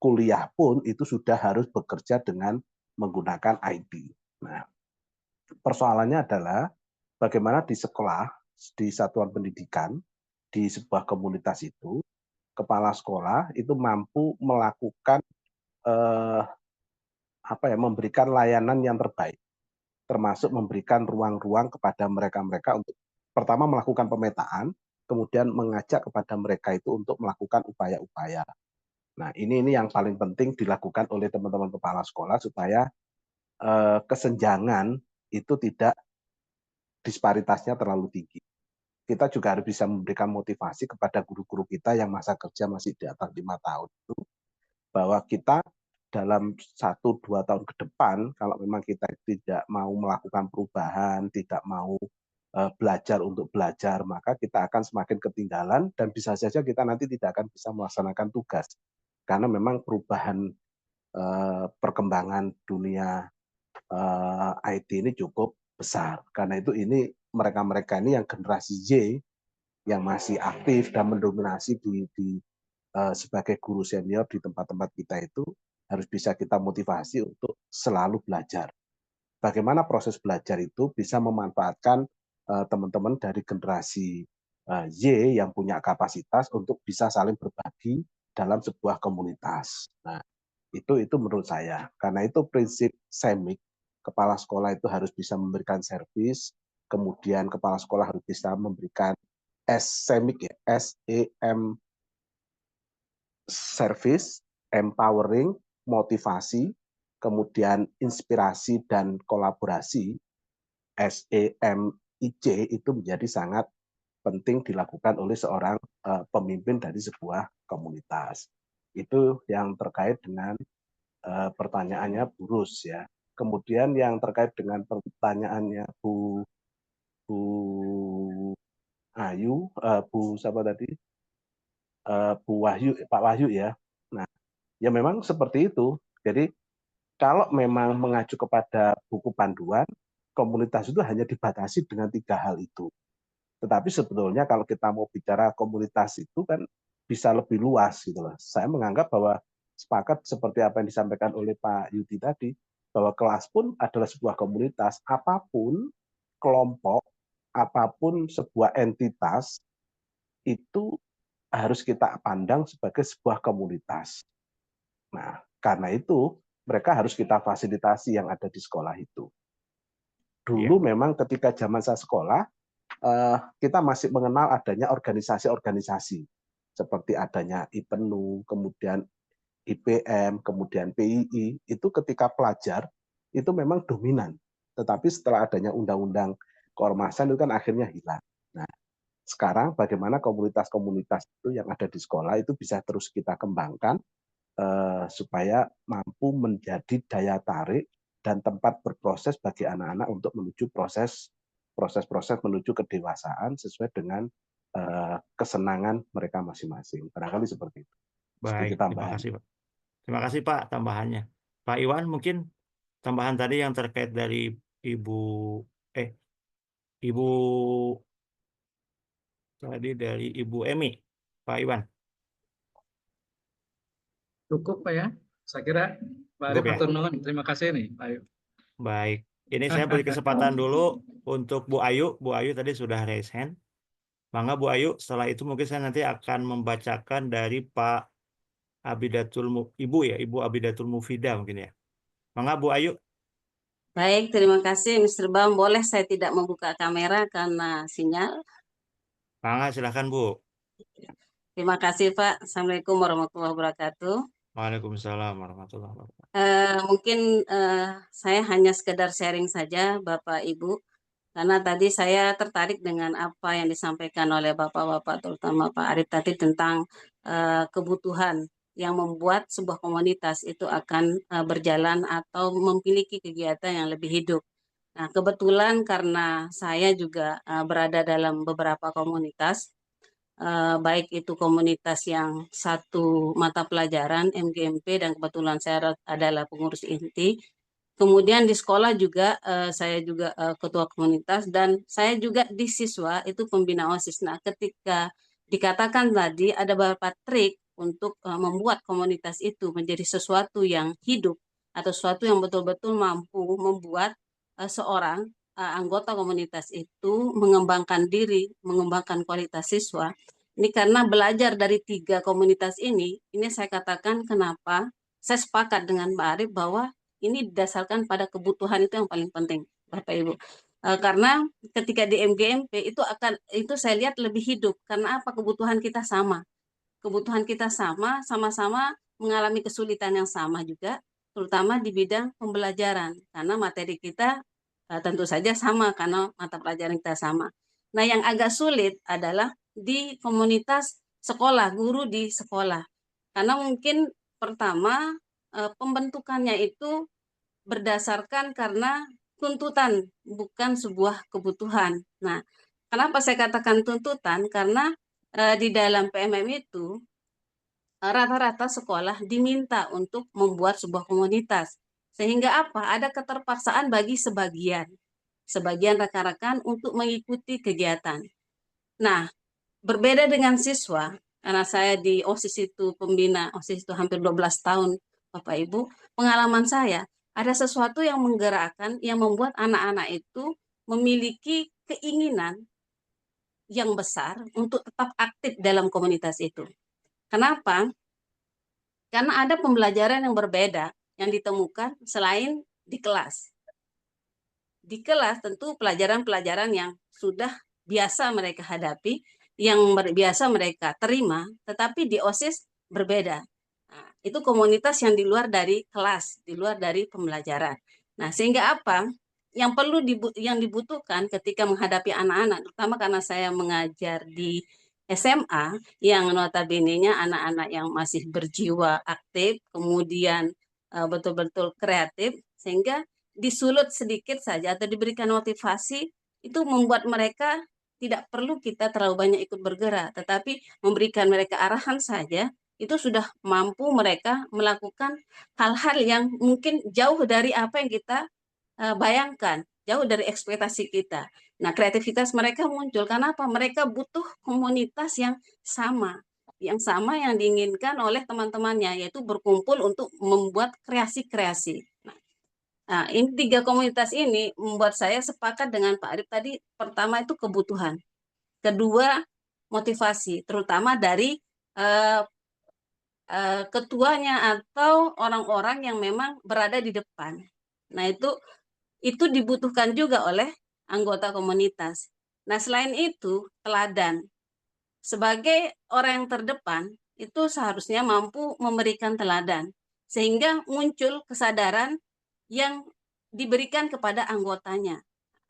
kuliah pun itu sudah harus bekerja dengan menggunakan IT. Nah, persoalannya adalah bagaimana di sekolah, di satuan pendidikan, di sebuah komunitas itu, kepala sekolah itu mampu melakukan memberikan layanan yang terbaik, termasuk memberikan ruang-ruang kepada mereka-mereka untuk pertama melakukan pemetaan, kemudian mengajak kepada mereka itu untuk melakukan upaya-upaya. Nah, ini yang paling penting dilakukan oleh teman-teman kepala sekolah supaya kesenjangan itu tidak disparitasnya terlalu tinggi. Kita juga harus bisa memberikan motivasi kepada guru-guru kita yang masa kerja masih di atas 5 tahun itu, bahwa kita dalam 1-2 tahun ke depan, kalau memang kita tidak mau melakukan perubahan, tidak mau belajar untuk belajar, maka kita akan semakin ketinggalan dan bisa saja kita nanti tidak akan bisa melaksanakan tugas. Karena memang perubahan perkembangan dunia IT ini cukup besar. Karena itu ini mereka-mereka ini yang generasi Y yang masih aktif dan mendominasi sebagai guru senior di tempat-tempat kita itu harus bisa kita motivasi untuk selalu belajar. Bagaimana proses belajar itu bisa memanfaatkan teman-teman dari generasi Y yang punya kapasitas untuk bisa saling berbagi dalam sebuah komunitas. Nah, itu menurut saya. Karena itu prinsip SEMIK, kepala sekolah itu harus bisa memberikan servis, kemudian kepala sekolah harus bisa memberikan SEMIK ya, SEM service, empowering, motivasi, kemudian inspirasi dan kolaborasi, SEMIC itu menjadi sangat penting dilakukan oleh seorang pemimpin dari sebuah komunitas. Itu yang terkait dengan pertanyaannya Bu Rus ya. Kemudian yang terkait dengan pertanyaannya Bu Ayu, Bu siapa tadi? Bu Wahyu, Pak Wahyu ya. Nah, ya memang seperti itu. Jadi kalau memang mengacu kepada buku panduan, komunitas itu hanya dibatasi dengan 3 hal itu. Tetapi sebetulnya kalau kita mau bicara komunitas itu kan bisa lebih luas gitu loh. Saya menganggap bahwa sepakat seperti apa yang disampaikan oleh Pak Yudi tadi, bahwa kelas pun adalah sebuah komunitas. Apapun kelompok, apapun sebuah entitas, itu harus kita pandang sebagai sebuah komunitas. Nah, karena itu mereka harus kita fasilitasi yang ada di sekolah itu. Dulu memang ketika zaman saya sekolah, kita masih mengenal adanya organisasi-organisasi seperti adanya IPENU, kemudian IPM, kemudian PII, itu ketika pelajar itu memang dominan. Tetapi setelah adanya undang-undang keormasan itu kan akhirnya hilang. Nah, Sekarang bagaimana komunitas-komunitas itu yang ada di sekolah itu bisa terus kita kembangkan supaya mampu menjadi daya tarik dan tempat berproses bagi anak-anak untuk menuju proses menuju kedewasaan sesuai dengan kesenangan mereka masing-masing. Barangkali seperti itu. Baik, Sedikit terima tambahan. kasih Pak. Terima kasih Pak tambahannya. Pak Iwan mungkin tambahan tadi yang terkait dari Ibu Ibu tadi dari Ibu Emi, Pak Iwan. Cukup Pak ya. Saya kira Pak Arief Cukup ya? hatur nuhun. Terima kasih nih Pak Arief. Baik. Ini saya beri kesempatan dulu untuk Bu Ayu. Bu Ayu tadi sudah raise hand. Mangga Bu Ayu, setelah itu mungkin saya nanti akan membacakan dari Pak Ibu ya, Ibu Abidatul Mufida mungkin ya. Mangga Bu Ayu. Baik, terima kasih Mr. Bam. Boleh saya tidak membuka kamera karena sinyal. Mangga silahkan Bu. Terima kasih Pak. Assalamualaikum warahmatullahi wabarakatuh. Waalaikumsalam warahmatullahi wabarakatuh. Mungkin saya hanya sekedar sharing saja Bapak Ibu. Karena tadi saya tertarik dengan apa yang disampaikan oleh Bapak-Bapak, terutama Pak Arief tadi tentang kebutuhan yang membuat sebuah komunitas itu akan berjalan atau memiliki kegiatan yang lebih hidup. Nah, kebetulan karena saya juga berada dalam beberapa komunitas, baik itu komunitas yang satu mata pelajaran MGMP dan kebetulan saya adalah pengurus inti. Kemudian di sekolah juga saya juga ketua komunitas dan saya juga di siswa itu pembina OSIS. Nah, ketika dikatakan tadi ada beberapa trik untuk membuat komunitas itu menjadi sesuatu yang hidup atau sesuatu yang betul-betul mampu membuat seorang anggota komunitas itu mengembangkan diri, mengembangkan kualitas siswa. Ini karena belajar dari 3 komunitas ini saya katakan kenapa saya sepakat dengan Mbak Arief bahwa ini didasarkan pada kebutuhan itu yang paling penting, Bapak Ibu. Karena ketika di MGMP itu saya lihat lebih hidup. Karena apa? Kebutuhan kita sama. Kebutuhan kita sama-sama mengalami kesulitan yang sama juga, terutama di bidang pembelajaran. Karena materi kita tentu saja sama karena mata pelajaran kita sama. Nah, yang agak sulit adalah di komunitas sekolah, guru di sekolah. Karena mungkin pertama pembentukannya itu berdasarkan karena tuntutan, bukan sebuah kebutuhan. Nah, kenapa saya katakan tuntutan? Karena di dalam PMM itu rata-rata sekolah diminta untuk membuat sebuah komunitas. Sehingga apa? Ada keterpaksaan bagi sebagian rekan-rekan untuk mengikuti kegiatan. Nah, berbeda dengan siswa, karena saya di OSIS itu pembina, OSIS itu hampir 12 tahun, Bapak Ibu, pengalaman saya, ada sesuatu yang menggerakkan, yang membuat anak-anak itu memiliki keinginan yang besar untuk tetap aktif dalam komunitas itu. Kenapa? Karena ada pembelajaran yang berbeda yang ditemukan selain di kelas. Di kelas tentu pelajaran-pelajaran yang sudah biasa mereka hadapi, yang biasa mereka terima, tetapi di OSIS berbeda. Nah, itu komunitas yang di luar dari kelas, di luar dari pembelajaran. Nah, sehingga apa? Yang dibutuhkan ketika menghadapi anak-anak, terutama karena saya mengajar di SMA, yang notabene-nya anak-anak yang masih berjiwa aktif, kemudian betul-betul kreatif, sehingga disulut sedikit saja atau diberikan motivasi itu membuat mereka tidak perlu kita terlalu banyak ikut bergerak, tetapi memberikan mereka arahan saja itu sudah mampu mereka melakukan hal-hal yang mungkin jauh dari apa yang kita bayangkan, jauh dari ekspektasi kita. Nah, kreativitas mereka muncul karena apa? Mereka butuh komunitas yang yang diinginkan oleh teman-temannya, yaitu berkumpul untuk membuat kreasi-kreasi. Nah, ini 3 komunitas ini membuat saya sepakat dengan Pak Arief tadi. Pertama itu kebutuhan, kedua motivasi, terutama dari ketuanya atau orang-orang yang memang berada di depan. Nah, itu dibutuhkan juga oleh anggota komunitas. Nah, selain itu, teladan. Sebagai orang yang terdepan, itu seharusnya mampu memberikan teladan. Sehingga muncul kesadaran yang diberikan kepada anggotanya.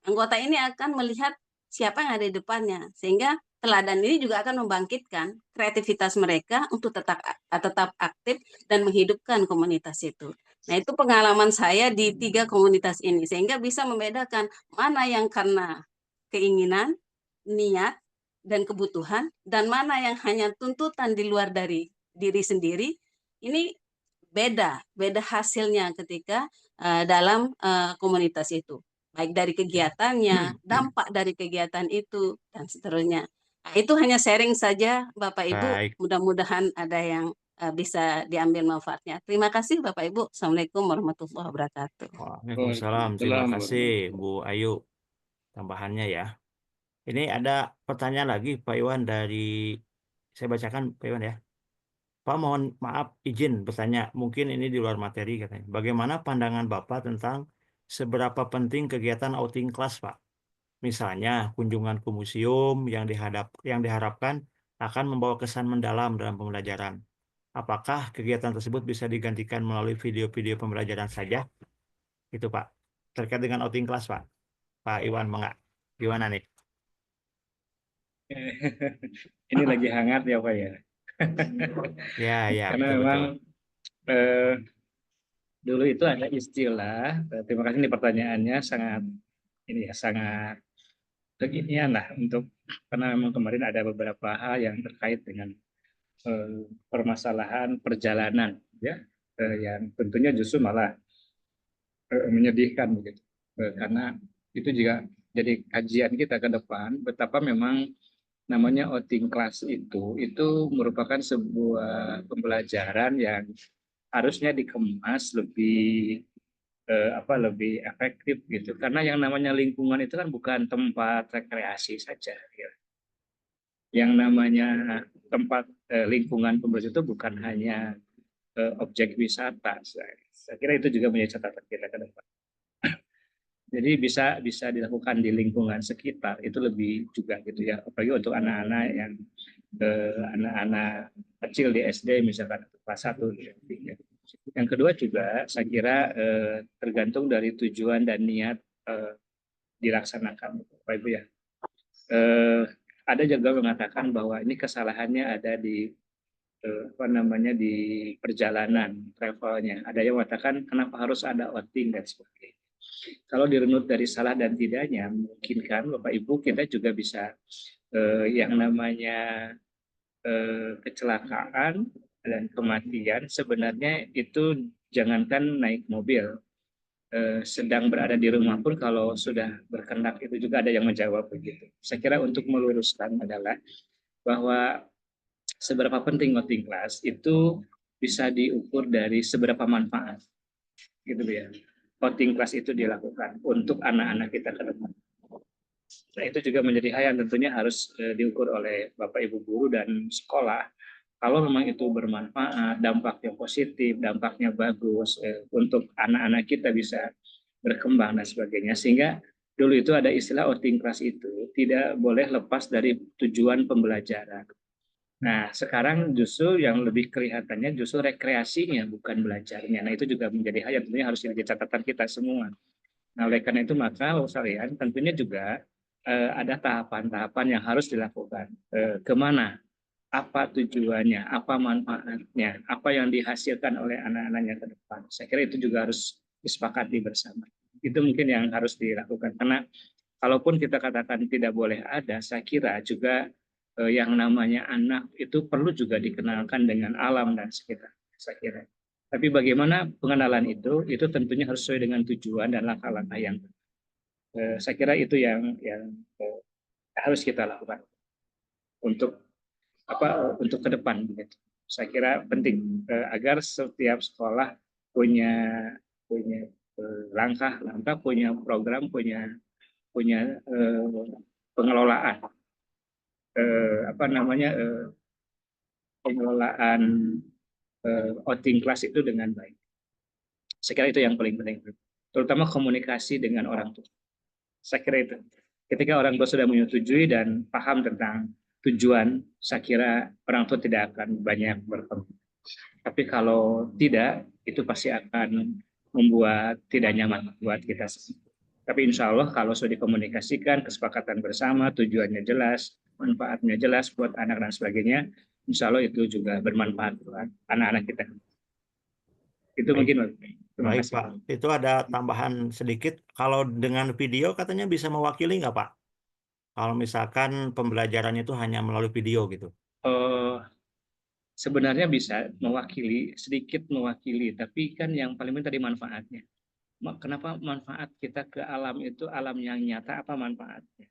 Anggota ini akan melihat siapa yang ada di depannya. Sehingga teladan ini juga akan membangkitkan kreativitas mereka untuk tetap aktif dan menghidupkan komunitas itu. Nah, itu pengalaman saya di 3 komunitas ini, sehingga bisa membedakan mana yang karena keinginan, niat, dan kebutuhan, dan mana yang hanya tuntutan di luar dari diri sendiri. Ini beda hasilnya ketika dalam komunitas itu. Baik dari kegiatannya, dampak dari kegiatan itu, dan seterusnya. Nah, itu hanya sharing saja Bapak Ibu, Baik. mudah-mudahan ada yang bisa diambil manfaatnya. Terima kasih Bapak Ibu. Assalamualaikum warahmatullahi wabarakatuh. Waalaikumsalam. Terima kasih Bu Ayu tambahannya ya. Ini ada pertanyaan lagi Pak Iwan saya bacakan Pak Iwan ya. Pak, mohon maaf izin bertanya, mungkin ini di luar materi katanya. Bagaimana pandangan Bapak tentang seberapa penting kegiatan outing kelas, Pak? Misalnya kunjungan ke museum yang diharapkan akan membawa kesan mendalam dalam pembelajaran. Apakah kegiatan tersebut bisa digantikan melalui video-video pembelajaran saja? Itu Pak. Terkait dengan outing kelas, Pak. Pak Iwan, gimana nih? Ini lagi hangat ya Pak ya. Ya, Karena betul. memang dulu itu ada istilah, terima kasih nih pertanyaannya sangat kekinian lah karena memang kemarin ada beberapa hal yang terkait dengan permasalahan perjalanan ya, yang tentunya justru malah menyedihkan begitu, karena itu juga jadi kajian kita ke depan betapa memang namanya outing class itu merupakan sebuah pembelajaran yang harusnya dikemas lebih lebih efektif gitu, karena yang namanya lingkungan itu kan bukan tempat rekreasi saja ya. Yang namanya tempat lingkungan pembelajaran itu bukan hanya objek wisata. Saya kira itu juga menjadi catatan kita ke depan. Jadi bisa dilakukan di lingkungan sekitar, itu lebih juga gitu ya, apalagi untuk anak-anak anak-anak kecil di SD misalkan kelas 1 gitu. Yang kedua juga saya kira tergantung dari tujuan dan niat dilaksanakan Bapak Ibu ya. Ada juga mengatakan bahwa ini kesalahannya ada di di perjalanan travelnya. Ada yang mengatakan kenapa harus ada outing dan sebagainya. Kalau dirunut dari salah dan tidaknya, mungkin kan Bapak Ibu kita juga bisa yang namanya kecelakaan dan kematian sebenarnya itu jangankan naik mobil, sedang berada di rumah pun kalau sudah berkendak itu juga ada yang menjawab begitu. Saya kira untuk meluruskan adalah bahwa seberapa penting outing class itu bisa diukur dari seberapa manfaat gitu ya. Outing class itu dilakukan untuk anak-anak kita ke depan. Nah, itu juga menjadi hal yang tentunya harus diukur oleh Bapak Ibu guru dan sekolah. Kalau memang itu bermanfaat, dampaknya positif, dampaknya bagus untuk anak-anak kita bisa berkembang dan sebagainya. Sehingga dulu itu ada istilah outing class itu tidak boleh lepas dari tujuan pembelajaran. Nah, sekarang justru yang lebih kelihatannya justru rekreasinya, bukan belajarnya. Nah, itu juga menjadi hal yang tentunya harus menjadi catatan kita semua. Nah, oleh karena itu maka sekalian tentunya juga ada tahapan-tahapan yang harus dilakukan. Kemana? Apa tujuannya? Apa manfaatnya? Apa yang dihasilkan oleh anak-anaknya ke depan? Saya kira itu juga harus disepakati bersama. Itu mungkin yang harus dilakukan. Karena kalaupun kita katakan tidak boleh ada, saya kira juga yang namanya anak itu perlu juga dikenalkan dengan alam dan sekitar, saya kira. Tapi bagaimana pengenalan itu tentunya harus sesuai dengan tujuan dan langkah-langkah yang saya kira itu yang harus kita lakukan untuk untuk ke depan gitu. Saya kira penting agar setiap sekolah punya langkah, punya program, punya pengelolaan pengelolaan outing class itu dengan baik. Saya kira itu yang paling penting, terutama komunikasi dengan orang tua. Saya kira itu. Ketika orang tua sudah menyetujui dan paham tentang tujuan, saya kira orang tua tidak akan banyak berkomentar. Tapi kalau tidak, itu pasti akan membuat tidak nyaman buat kita semua. Tapi insya Allah kalau sudah dikomunikasikan, kesepakatan bersama, tujuannya jelas, manfaatnya jelas buat anak dan sebagainya, insya Allah itu juga bermanfaat buat anak-anak kita. Itu Baik, mungkin. Terima baik kasih. Pak. Itu ada tambahan sedikit. Kalau dengan video katanya bisa mewakili nggak Pak? Kalau misalkan pembelajarannya itu hanya melalui video gitu. Eh, Sebenarnya bisa mewakili, sedikit mewakili, tapi kan yang paling penting tadi manfaatnya. Kenapa manfaat kita ke alam itu alam yang nyata, apa manfaatnya?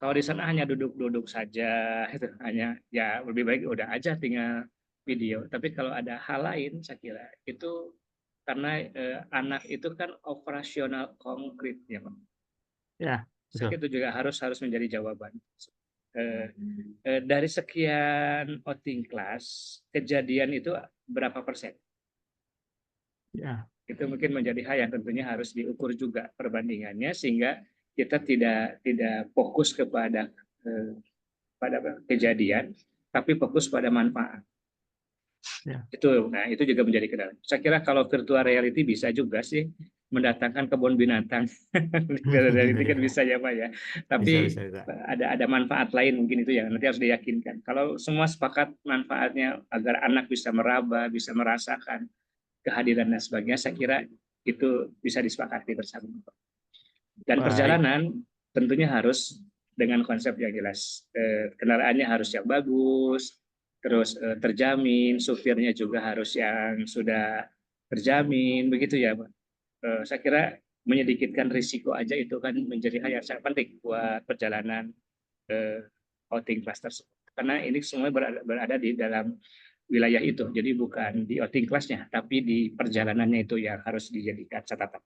Kalau di sana hanya duduk-duduk saja, itu hanya ya lebih baik udah aja tinggal video. Tapi kalau ada hal lain, saya kira itu karena anak itu kan operasional konkret ya Pak. Ya, Saya betul. kira itu juga harus menjadi jawaban. Dari sekian outing class, kejadian itu berapa persen? Ya, Itu mungkin menjadi hal yang tentunya harus diukur juga perbandingannya sehingga kita tidak fokus kepada kejadian, tapi fokus pada manfaat. ya. Nah itu juga menjadi kendala. Saya kira kalau virtual reality bisa juga sih mendatangkan kebun binatang. Virtual reality kan bisa ya Pak ya. Bisa, Tapi bisa, bisa. ada manfaat lain mungkin itu yang nanti harus diyakinkan. Kalau semua sepakat manfaatnya agar anak bisa meraba, bisa merasakan kehadiran dan sebagainya, saya kira itu bisa disepakati bersama. Dan Baik. perjalanan tentunya harus dengan konsep yang jelas. Kendaraannya harus yang bagus, terus terjamin, supirnya juga harus yang sudah terjamin, begitu ya, Pak. Saya kira menyedikitkan risiko aja itu kan menjadi hal yang sangat penting buat perjalanan outing class tersebut. Karena ini semua berada di dalam wilayah itu, jadi bukan di outing class-nya, tapi di perjalanannya itu yang harus dijadikan catatan.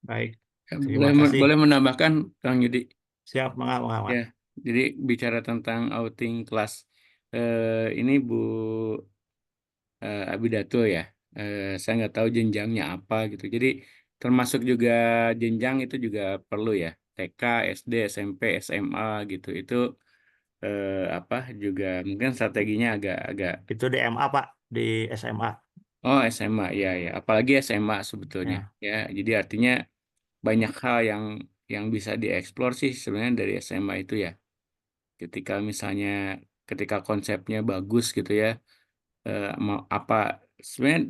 Baik. Boleh Terima kasih. boleh menambahkan Kang Yudi. Siap, mengawal. Ya, jadi bicara tentang outing kelas, ini Bu Abidato ya, saya nggak tahu jenjangnya apa gitu. Jadi termasuk juga jenjang itu juga perlu ya, TK, SD, SMP, SMA gitu. Itu apa juga mungkin strateginya agak-agak. Itu di MA Pak, di SMA. Oh, SMA ya ya, apalagi SMA sebetulnya Ya, ya. Jadi artinya banyak hal yang bisa dieksplor sih sebenarnya dari SMA itu ya. Ketika misalnya ketika konsepnya bagus gitu ya, apa sebenarnya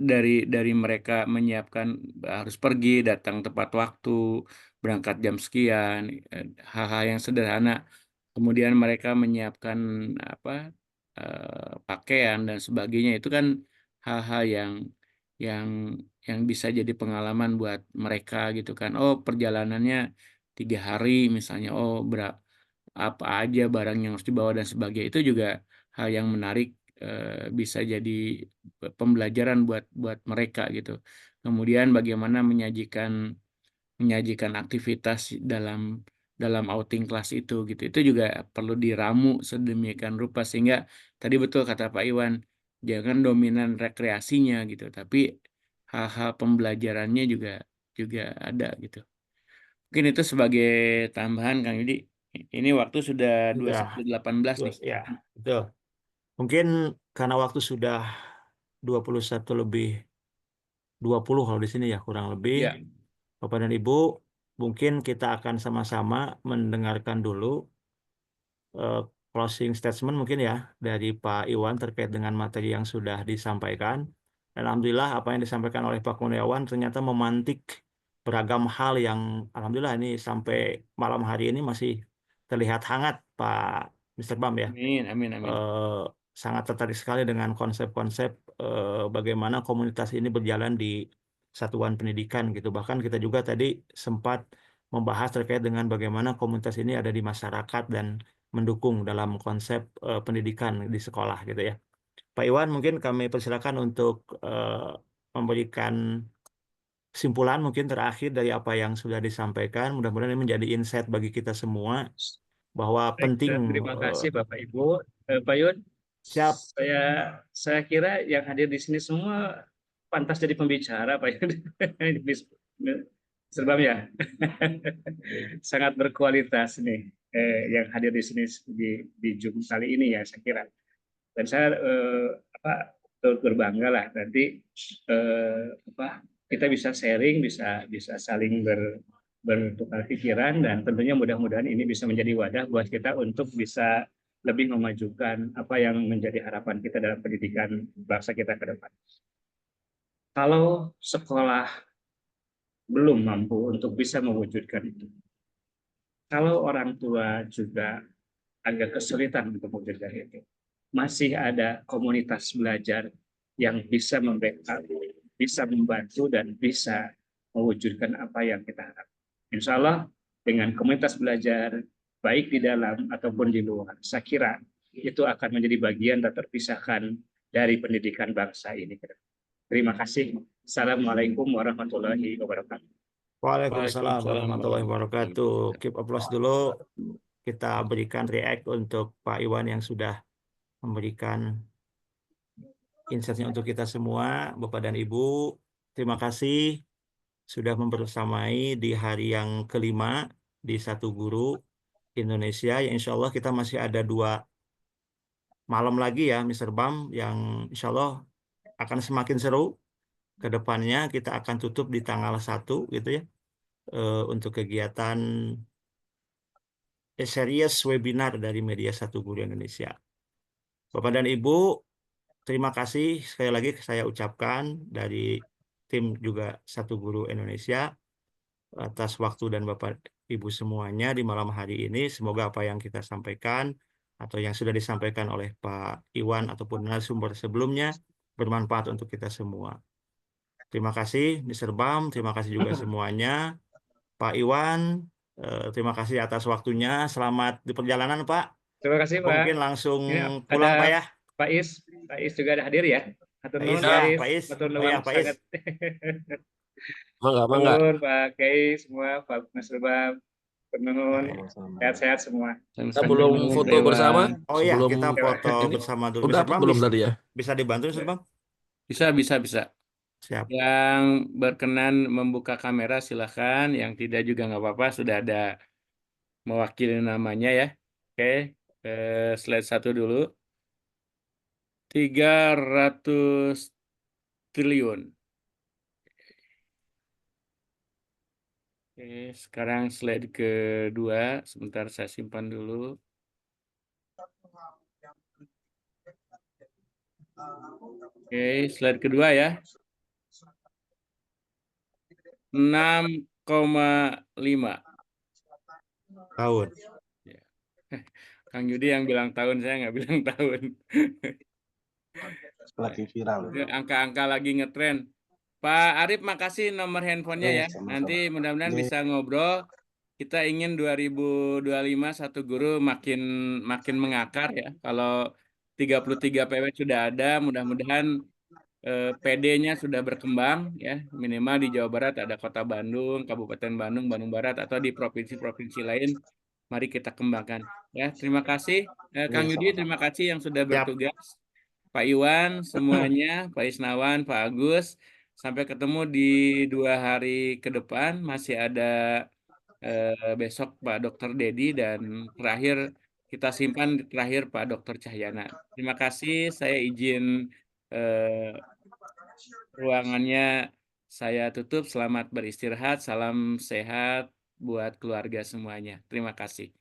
dari mereka menyiapkan harus pergi datang tepat waktu, berangkat jam sekian, hal-hal yang sederhana, kemudian mereka menyiapkan apa pakaian dan sebagainya, itu kan hal-hal yang yang bisa jadi pengalaman buat mereka gitu kan. Oh, perjalanannya 3 hari misalnya, oh apa aja barang yang harus dibawa dan sebagainya, itu juga hal yang menarik, bisa jadi pembelajaran buat buat mereka gitu. Kemudian bagaimana menyajikan aktivitas dalam outing kelas itu gitu. Itu juga perlu diramu sedemikian rupa sehingga tadi betul kata Pak Iwan, jangan dominan rekreasinya gitu, tapi hal-hal pembelajarannya juga juga ada gitu. Mungkin itu sebagai tambahan Kang Yudi. Ini waktu sudah sudah. 21.18 nih. Ya, betul. Mungkin karena waktu sudah 21 lebih 20 kalau di sini ya, kurang lebih. Ya, Bapak dan Ibu, mungkin kita akan sama-sama mendengarkan dulu eh, closing statement mungkin ya dari Pak Iwan terkait dengan materi yang sudah disampaikan. Dan Alhamdulillah apa yang disampaikan oleh Pak Kurniawan ternyata memantik beragam hal yang Alhamdulillah ini sampai malam hari ini masih terlihat hangat Pak Mr. Bam ya. amin, amin, amin. Eh, Sangat tertarik sekali dengan konsep-konsep bagaimana komunitas ini berjalan di satuan pendidikan gitu. Bahkan kita juga tadi sempat membahas terkait dengan bagaimana komunitas ini ada di masyarakat dan mendukung dalam konsep pendidikan di sekolah gitu ya. Pak Iwan, mungkin kami persilakan untuk memberikan kesimpulan mungkin terakhir dari apa yang sudah disampaikan. Mudah-mudahan ini menjadi insight bagi kita semua bahwa Baik, penting terima kasih Bapak Ibu. Pak Yun, siap. saya kira yang hadir di sini semua pantas jadi pembicara Pak Yun. Serbam ya, sangat berkualitas nih yang hadir di sini di Zoom kali ini ya saya kira. Dan saya turut berbangga lah nanti kita bisa sharing, bisa saling bertukar pikiran, dan tentunya mudah-mudahan ini bisa menjadi wadah buat kita untuk bisa lebih memajukan apa yang menjadi harapan kita dalam pendidikan bangsa kita ke depan. Kalau sekolah belum mampu untuk bisa mewujudkan itu, kalau orang tua juga agak kesulitan untuk mewujudkan itu, masih ada komunitas belajar yang bisa membackup, bisa membantu, dan bisa mewujudkan apa yang kita harapkan. Insya Allah dengan komunitas belajar, baik di dalam ataupun di luar, saya kira itu akan menjadi bagian tak terpisahkan dari pendidikan bangsa ini. Terima kasih. Assalamualaikum warahmatullahi wabarakatuh. Waalaikumsalam Waalaikumsalam warahmatullahi warahmatullahi wabarakatuh. wabarakatuh. Keep applause dulu. Kita berikan react untuk Pak Iwan yang sudah memberikan insight-nya untuk kita semua. Bapak dan Ibu, terima kasih sudah membersamai di hari yang kelima di Satu Guru Indonesia. Ya, insya Allah kita masih ada 2 malam lagi ya, Mr. Bam, yang insya Allah akan semakin seru. Ke depannya kita akan tutup di tanggal 1 gitu ya, untuk kegiatan series webinar dari media Satu Guru Indonesia. Bapak dan Ibu, terima kasih sekali lagi saya ucapkan dari tim juga Satu Guru Indonesia atas waktu dan Bapak Ibu semuanya di malam hari ini. Semoga apa yang kita sampaikan atau yang sudah disampaikan oleh Pak Iwan ataupun narasumber sebelumnya bermanfaat untuk kita semua. Terima kasih Mr. Bam, terima kasih juga semuanya. Pak Iwan, terima kasih atas waktunya. Selamat di perjalanan, Pak. Terima kasih, Pak. Mungkin langsung Ini pulang, ada Pak ya. Pak Is juga ada hadir ya. Hatur Pak nuhun, Is ya, Pak Is. Pak Is. Hatur Oh nuhun ya, Pak Is. sangat. Mangga, Hatur mangga. nuhun, Pak Kei semua, Pak Mas Rubab. Hatur nuhun. Sehat-sehat semua. Kita belum foto bersama. Oh iya, Sebelum kita foto ini bersama dulu. udah Mr. apa Bam, belum tadi ya? bisa dibantu, Mr. Bam? Bisa. Siap. Yang berkenan membuka kamera silahkan, yang tidak juga nggak apa-apa, sudah ada mewakili namanya ya. Oke, slide 1 dulu. 300 triliun. Oke, sekarang slide kedua, sebentar saya simpan dulu. Oke, slide kedua ya. 6,5 tahun. Ya. Kang Yudi yang bilang tahun, saya nggak bilang tahun. Lagi viral. Itu angka-angka lagi ngetren. Pak Arif, makasih nomor handphonenya ya. Sama-sama. Nanti mudah-mudahan bisa ngobrol. Kita ingin 2025 Satu Guru makin mengakar ya. Kalau 33 PW sudah ada, mudah-mudahan PD-nya sudah berkembang ya. Minimal di Jawa Barat ada Kota Bandung, Kabupaten Bandung, Bandung Barat, atau di provinsi-provinsi lain. Mari kita kembangkan ya. Terima kasih Kang Yudi, terima kasih yang sudah bertugas. Pak Iwan, semuanya, Pak Isnawan, Pak Agus. Sampai ketemu di 2 hari ke depan. Masih ada besok Pak Dr. Dedi, dan terakhir kita simpan terakhir Pak Dr. Cahyana. Terima kasih. Saya izin ruangannya saya tutup. Selamat beristirahat. Salam sehat buat keluarga semuanya. Terima kasih.